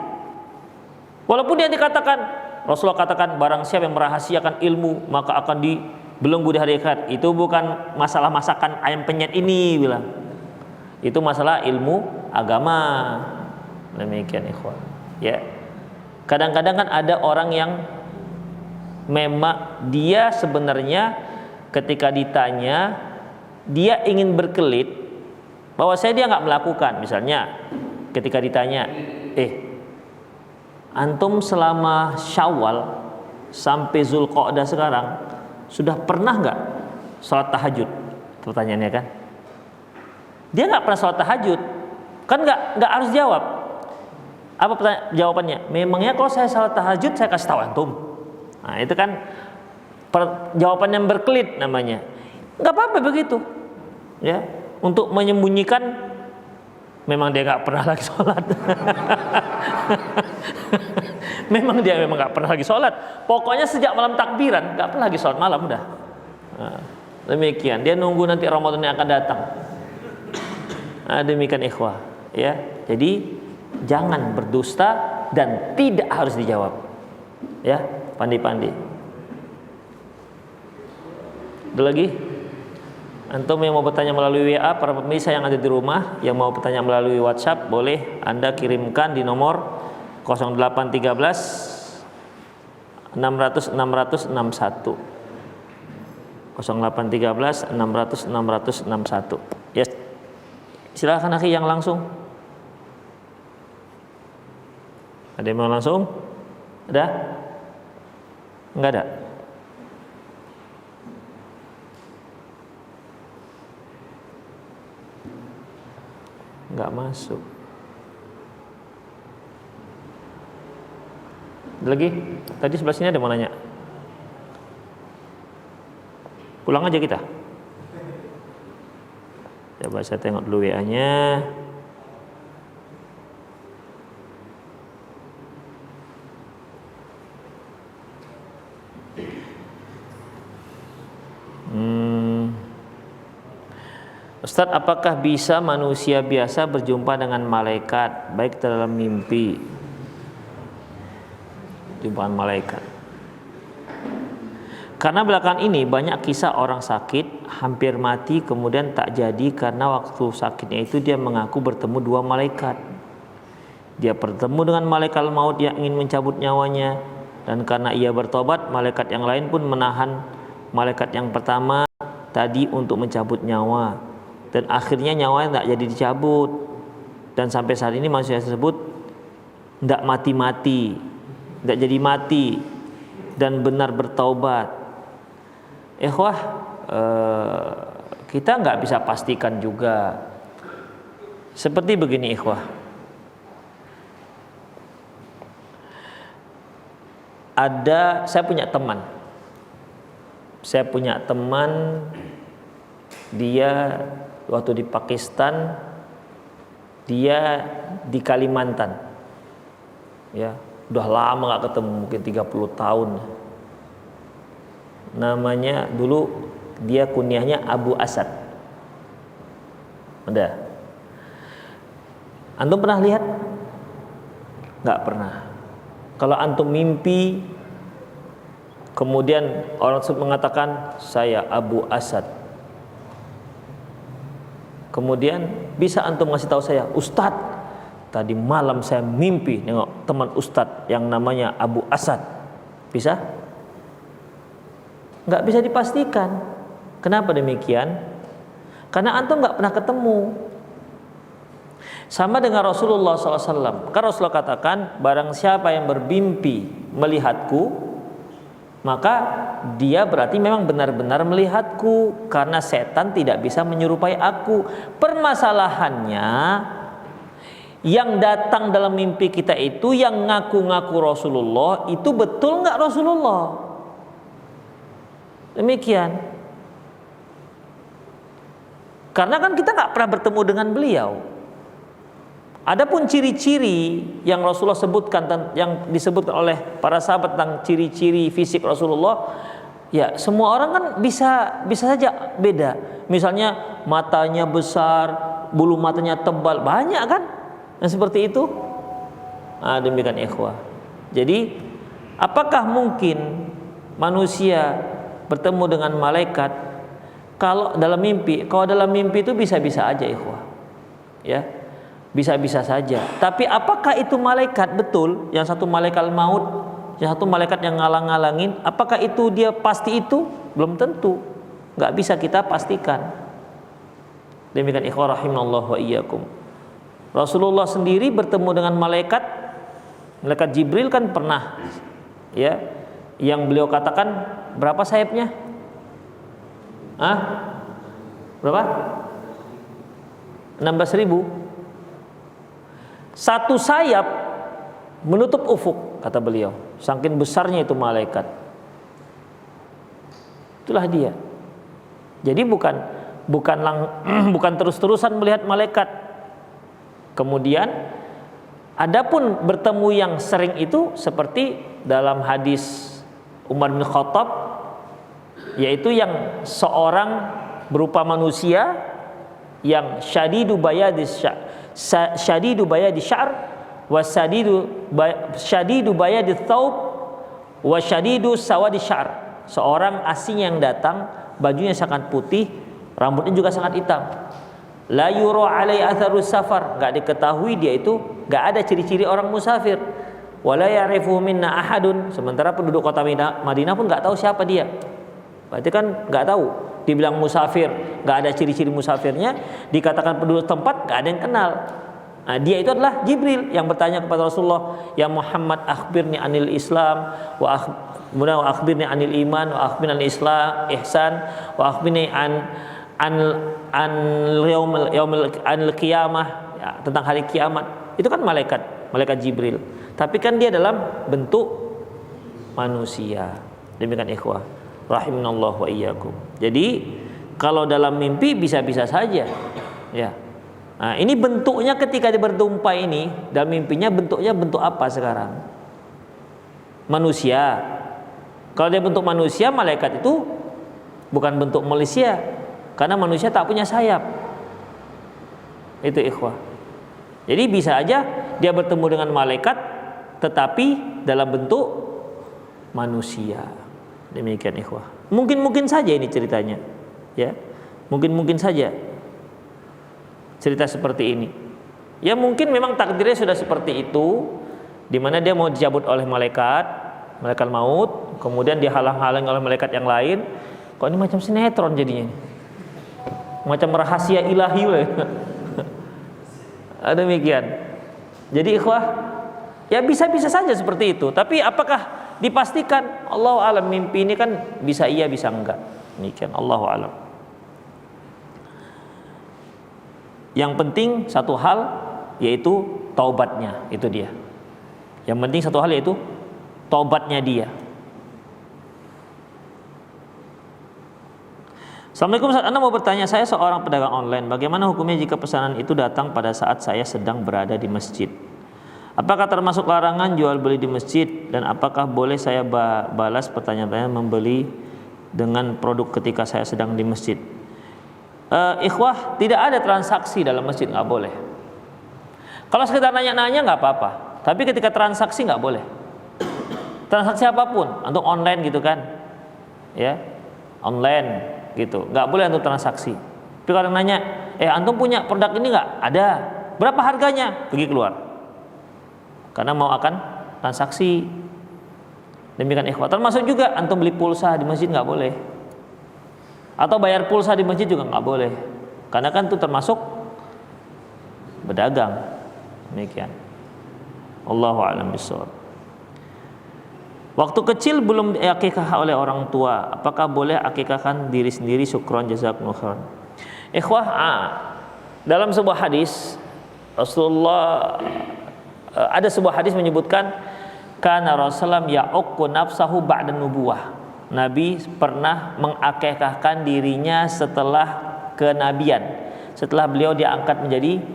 Walaupun dia dikatakan, Rasulullah katakan barang siapa yang merahasiakan ilmu maka akan dibelenggu di hari akhirat. Itu bukan masalah masakan ayam penyet ini bilang. Itu masalah ilmu agama. Demikian ikhwan. Ya. Kadang-kadang kan ada orang yang memang dia sebenarnya ketika ditanya dia ingin berkelit bahwa dia nggak melakukan. Misalnya ketika ditanya, antum selama Syawal sampai Zulqa'dah sekarang sudah pernah nggak sholat tahajud? Pertanyaannya kan, dia nggak pernah sholat tahajud, kan nggak harus jawab. Apa jawabannya? Memangnya kalau saya sholat tahajud saya kasih tahu antum? Nah itu kan jawaban yang berkelit namanya. Nggak apa-apa begitu, ya, untuk menyembunyikan memang dia nggak pernah lagi sholat. memang nggak pernah lagi sholat. Pokoknya sejak malam takbiran nggak pernah lagi sholat malam udah. Nah, demikian. Dia nunggu nanti Ramadan yang akan datang. Nah, demikian ikhwah. Ya, jadi jangan berdusta dan tidak harus dijawab. Ya, pandi-pandi. Ada lagi? Antum yang mau bertanya melalui WA, para pemirsa yang ada di rumah yang mau bertanya melalui WhatsApp, boleh Anda kirimkan di nomor 0813 600 661 0813 600 661. Yes. Silakan akhi yang langsung. Ada yang mau langsung? Ada? Enggak ada? Enggak masuk. Ada lagi? Tadi sebelah sini ada yang mau nanya. Pulang aja kita. Coba saya tengok dulu WA-nya. Ustaz, apakah bisa manusia biasa berjumpa dengan malaikat baik dalam mimpi? Jumpaan malaikat. Karena belakangan ini banyak kisah orang sakit hampir mati kemudian tak jadi karena waktu sakitnya itu dia mengaku bertemu dua malaikat. Dia bertemu dengan malaikat maut yang ingin mencabut nyawanya, dan karena ia bertobat, malaikat yang lain pun menahan malaikat yang pertama tadi untuk mencabut nyawa, dan akhirnya nyawanya tidak jadi dicabut, dan sampai saat ini manusia tersebut tidak mati-mati, tidak jadi mati dan benar bertaubat. Ikhwah, kita nggak bisa pastikan juga. Seperti begini ikhwah, saya punya teman, dia waktu di Pakistan, dia di Kalimantan, ya udah lama nggak ketemu, mungkin 30 tahun. Namanya dulu dia kunyahnya Abu Asad. Ada? Antum pernah lihat? Nggak pernah. Kalau antum mimpi, kemudian orang tersebut mengatakan saya Abu Asad, kemudian bisa antum ngasih tahu saya, Ustadz, tadi malam saya mimpi nengok teman Ustadz yang namanya Abu Asad. Bisa? Nggak bisa dipastikan. Kenapa demikian? Karena antum nggak pernah ketemu. Sama dengan Rasulullah SAW. Karena Rasulullah katakan, barang siapa yang bermimpi melihatku, maka dia berarti memang benar-benar melihatku, karena setan tidak bisa menyerupai aku. Permasalahannya, yang datang dalam mimpi kita itu yang ngaku-ngaku Rasulullah, itu betul nggak Rasulullah? Demikian. Karena kan kita nggak pernah bertemu dengan beliau. Adapun ciri-ciri yang Rasulullah sebutkan, yang disebutkan oleh para sahabat tentang ciri-ciri fisik Rasulullah, ya semua orang kan bisa saja beda. Misalnya matanya besar, bulu matanya tebal, banyak kan yang seperti itu. Nah, demikian ikhwah. Jadi apakah mungkin manusia bertemu dengan malaikat kalau dalam mimpi? Kalau dalam mimpi itu bisa-bisa aja ikhwah, ya bisa-bisa saja. Tapi apakah itu malaikat betul? Yang satu malaikat maut, yang satu malaikat yang ngalang-ngalangin. Apakah itu dia pasti itu? Belum tentu. Nggak bisa kita pastikan. Demikian ikhwah rahimallahu wa iyyakum. Rasulullah sendiri bertemu dengan malaikat Jibril kan pernah, ya, yang beliau katakan berapa sayapnya? Berapa? 16.000. Satu sayap menutup ufuk, kata beliau. Saking besarnya itu malaikat. Itulah dia. Jadi bukan terus-terusan melihat malaikat. Kemudian adapun bertemu yang sering itu seperti dalam hadis Umar bin Khattab, yaitu yang seorang berupa manusia yang syadidu bayadis sya'r wa syadidu bayadis thawb wa syadidu sawadi sya'r. Seorang asing yang datang, bajunya sangat putih, rambutnya juga sangat hitam. La yura alai atharus safar, enggak diketahui dia itu, enggak ada ciri-ciri orang musafir. Wala ya'rifu minna ahadun, sementara penduduk kota Madinah pun enggak tahu siapa dia. Berarti kan enggak tahu. Dibilang musafir, enggak ada ciri-ciri musafirnya, dikatakan penduduk tempat enggak ada yang kenal. Nah, dia itu adalah Jibril yang bertanya kepada Rasulullah, "Ya Muhammad, akhbirni anil Islam wa akhbirni anil iman wa akhbirni anil Islam ihsan wa akhbirni an yaumil qiyamah," ya, tentang hari kiamat. Itu kan malaikat Jibril. Tapi kan dia dalam bentuk manusia. Demikian ikhwah, rahimanallah wa iyyakum. Jadi kalau dalam mimpi bisa-bisa saja, ya. Nah, ini bentuknya ketika dia bertumpai ini, dalam mimpinya bentuknya bentuk apa sekarang? Manusia. Kalau dia bentuk manusia, malaikat itu bukan bentuk manusia, karena manusia tak punya sayap. Itu ikhwah. Jadi bisa aja dia bertemu dengan malaikat, tetapi dalam bentuk manusia. Demikian ikhwah. Mungkin saja ini ceritanya, ya. Mungkin saja cerita seperti ini. Ya mungkin memang takdirnya sudah seperti itu, di mana dia mau dicabut oleh malaikat maut, kemudian dihalang-halangi oleh malaikat yang lain. Kok ini macam sinetron jadinya, macam rahasia ilahi lah. Demikian. Jadi ikhwah, ya bisa-bisa saja seperti itu. Tapi apakah dipastikan? Allahu a'lam. Mimpi ini kan bisa iya bisa enggak. Demikian, Allahu a'lam. Yang penting satu hal, yaitu taubatnya, itu dia. Yang penting satu hal, yaitu taubatnya dia. Assalamualaikum, Anda mau bertanya, saya seorang pedagang online, bagaimana hukumnya jika pesanan itu datang pada saat saya sedang berada di masjid? Apakah termasuk larangan jual beli di masjid, dan apakah boleh saya balas pertanyaan membeli dengan produk ketika saya sedang di masjid? Ikhwah, tidak ada transaksi dalam masjid, nggak boleh. Kalau sekedar nanya-nanya nggak apa-apa, tapi ketika transaksi nggak boleh. Transaksi apapun, untuk online gitu kan, ya, online gitu, nggak boleh untuk transaksi. Tapi kalau nanya, antum punya produk ini nggak? Ada. Berapa harganya? Pergi keluar. Karena mau akan transaksi. Demikian ikhwah. Termasuk juga antum beli pulsa di masjid nggak boleh. Atau bayar pulsa di masjid juga nggak boleh, karena kan itu termasuk berdagang. Demikian. Allahu a'lam bishawab. Waktu kecil belum diakikah oleh orang tua, apakah boleh akikahkan diri sendiri? Syukron, jazakumullah khairan. Ikhwah, dalam sebuah hadis Rasulullah, ada sebuah hadis menyebutkan kana Rasulullah ya'uqqu nafsahu ba'da nubuwah. Nabi pernah mengakikahkan dirinya setelah kenabian, setelah beliau diangkat menjadi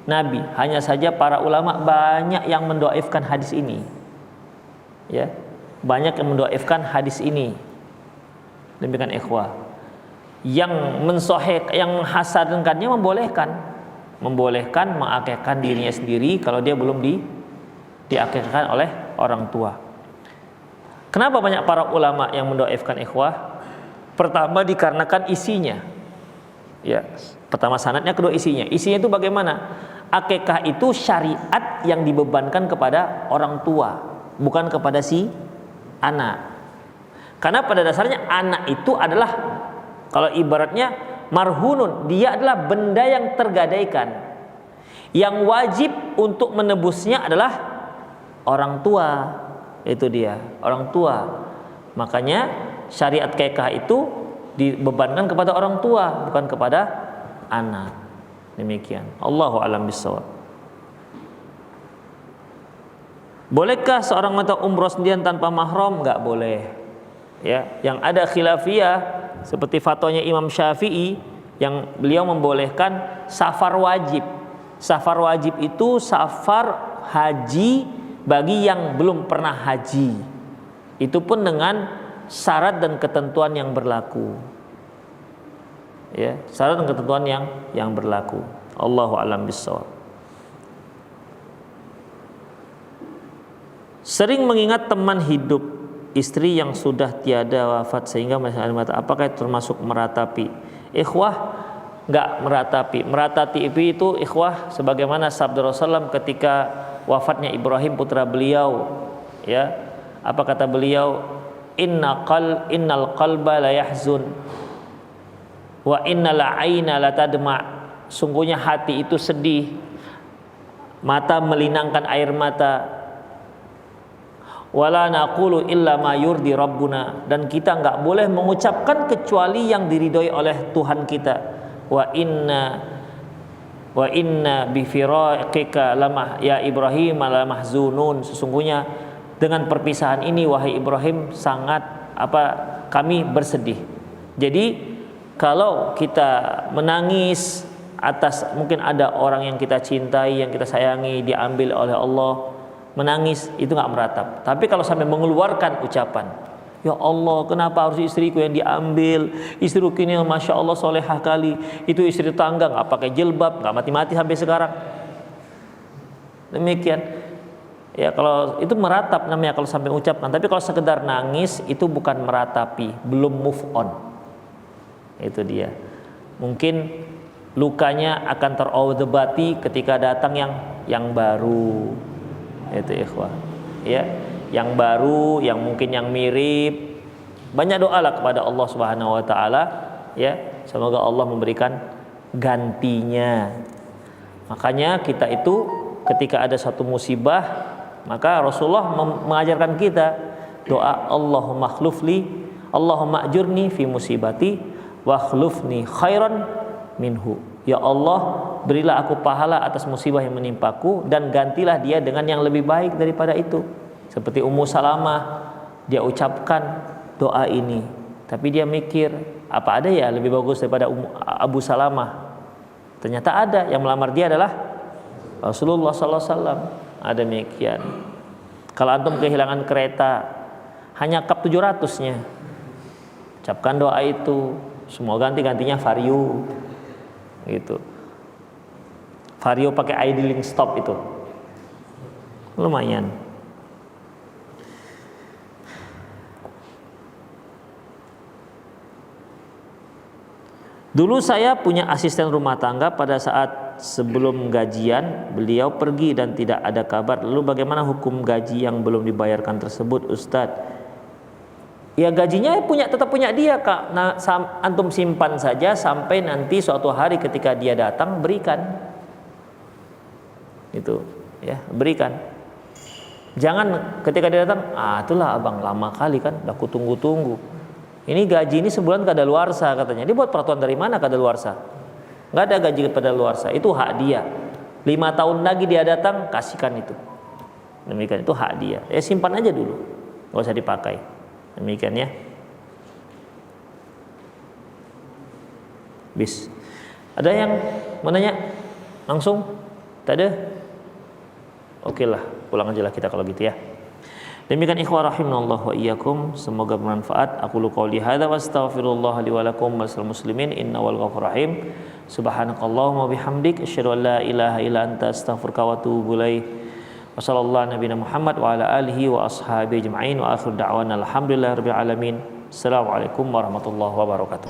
nabi. Hanya saja para ulama banyak yang mendoaifkan hadis ini, ya, banyak yang mendoaifkan hadis ini. Demikian ikhwah. Yang yang hasankannya membolehkan mengakikahkan dirinya sendiri kalau dia belum diakikahkan oleh orang tua. Kenapa banyak para ulama yang mendoaifkan ikhwah? Pertama dikarenakan isinya, ya. Pertama sanadnya, kedua isinya. Isinya itu bagaimana? Akikah itu syariat yang dibebankan kepada orang tua, bukan kepada si anak. Karena pada dasarnya anak itu adalah, kalau ibaratnya marhunun, dia adalah benda yang tergadaikan. Yang wajib untuk menebusnya adalah orang tua. Itu dia, orang tua. Makanya syariat akikah itu dibebankan kepada orang tua, bukan kepada anak. Demikian. Allahu a'lam bishawab. Bolehkah seorang melakukan umroh sendirian tanpa mahram? Enggak boleh. Ya, yang ada khilafiyah seperti fatwanya Imam Syafi'i yang beliau membolehkan safar wajib. Safar wajib itu safar haji bagi yang belum pernah haji. Itu pun dengan syarat dan ketentuan yang berlaku. Ya, syarat dan ketentuan yang berlaku. Allahu a'lam bishawab. Sering mengingat teman hidup istri yang sudah tiada wafat sehingga masih ada mata, apakah itu termasuk meratapi? Ikhwah, enggak meratapi. Meratapi itu ikhwah sebagaimana sabda Rasulullah ketika wafatnya Ibrahim putra beliau, ya. Apa kata beliau? Innal qalba la yahzun wa innal aina la tadma. Sungguhnya hati itu sedih, mata melinangkan air mata. Wala naqulu illa ma yurdi rabbuna, dan kita enggak boleh mengucapkan kecuali yang diridhoi oleh Tuhan kita. Wa inna bi firaqika lamah ya Ibrahim lamahzunun. Sesungguhnya dengan perpisahan ini wahai Ibrahim sangat kami bersedih. Jadi kalau kita menangis atas mungkin ada orang yang kita cintai, yang kita sayangi diambil oleh Allah, menangis itu enggak meratap. Tapi kalau sampai mengeluarkan ucapan, ya Allah, kenapa harus istriku yang diambil? Istriku ini masya Allah solehah kali. Itu istri tetangga nggak pakai jilbab, nggak mati-mati sampai sekarang. Demikian. Ya kalau itu meratap namanya kalau sampai ucapkan. Tapi kalau sekedar nangis itu bukan meratapi, belum move on. Itu dia. Mungkin lukanya akan terobati ketika datang yang baru. Itu ikhwah. Ya. Yang baru, yang mungkin yang mirip, banyak doalah kepada Allah Subhanahu wa taala, ya, semoga Allah memberikan gantinya. Makanya kita itu ketika ada satu musibah, maka Rasulullah mengajarkan kita doa Allahumma khlufli, Allahumma ajurni fi musibati wa khlufni khairan minhu. Ya Allah, berilah aku pahala atas musibah yang menimpaku dan gantilah dia dengan yang lebih baik daripada itu. Seperti Ummu Salamah, dia ucapkan doa ini, tapi dia mikir, apa ada ya lebih bagus daripada Abu Salamah? Ternyata ada, yang melamar dia adalah Rasulullah sallallahu alaihi wasallam. Ada demikian. Kalau antum kehilangan kereta, hanya kap 700-nya. Ucapkan doa itu, semua gantinya Vario. Gitu. Vario pakai idling stop itu. Lumayan. Dulu saya punya asisten rumah tangga, pada saat sebelum gajian beliau pergi dan tidak ada kabar. Lalu bagaimana hukum gaji yang belum dibayarkan tersebut, Ustadz? Ya gajinya tetap punya dia, Kak. Nah, antum simpan saja sampai nanti suatu hari ketika dia datang berikan. Itu, ya, berikan. Jangan ketika dia datang, itulah abang lama kali kan, udah aku tunggu-tunggu. Ini gaji ini sebulan kadaluarsa katanya. Dia buat peraturan dari mana kadaluarsa? Nggak ada gaji kadaluarsa, itu hak dia. 5 tahun lagi dia datang, kasihkan itu. Demikian, itu hak dia. Ya simpan aja dulu, nggak usah dipakai. Demikian ya. Bis. Ada yang mau nanya? Langsung? Tak ada? Oke lah, pulang aja lah kita kalau gitu ya. Demikian ikhwah rahimanallah wa iyyakum, semoga bermanfaat. Aku lu qouli hadza wa astaghfirullah li wa lakum wasal muslimin innahu wal ghafurur rahim. Subhanakallahumma bihamdik asyhadu an la ilaha illa anta astaghfiruka wa atubu ilaik. Wa sallallahu nabiyana Muhammad wa ala alihi wa ashabihi ajma'in wa akhir da'wana alhamdulillahirabbil alamin. Assalamualaikum warahmatullahi wabarakatuh.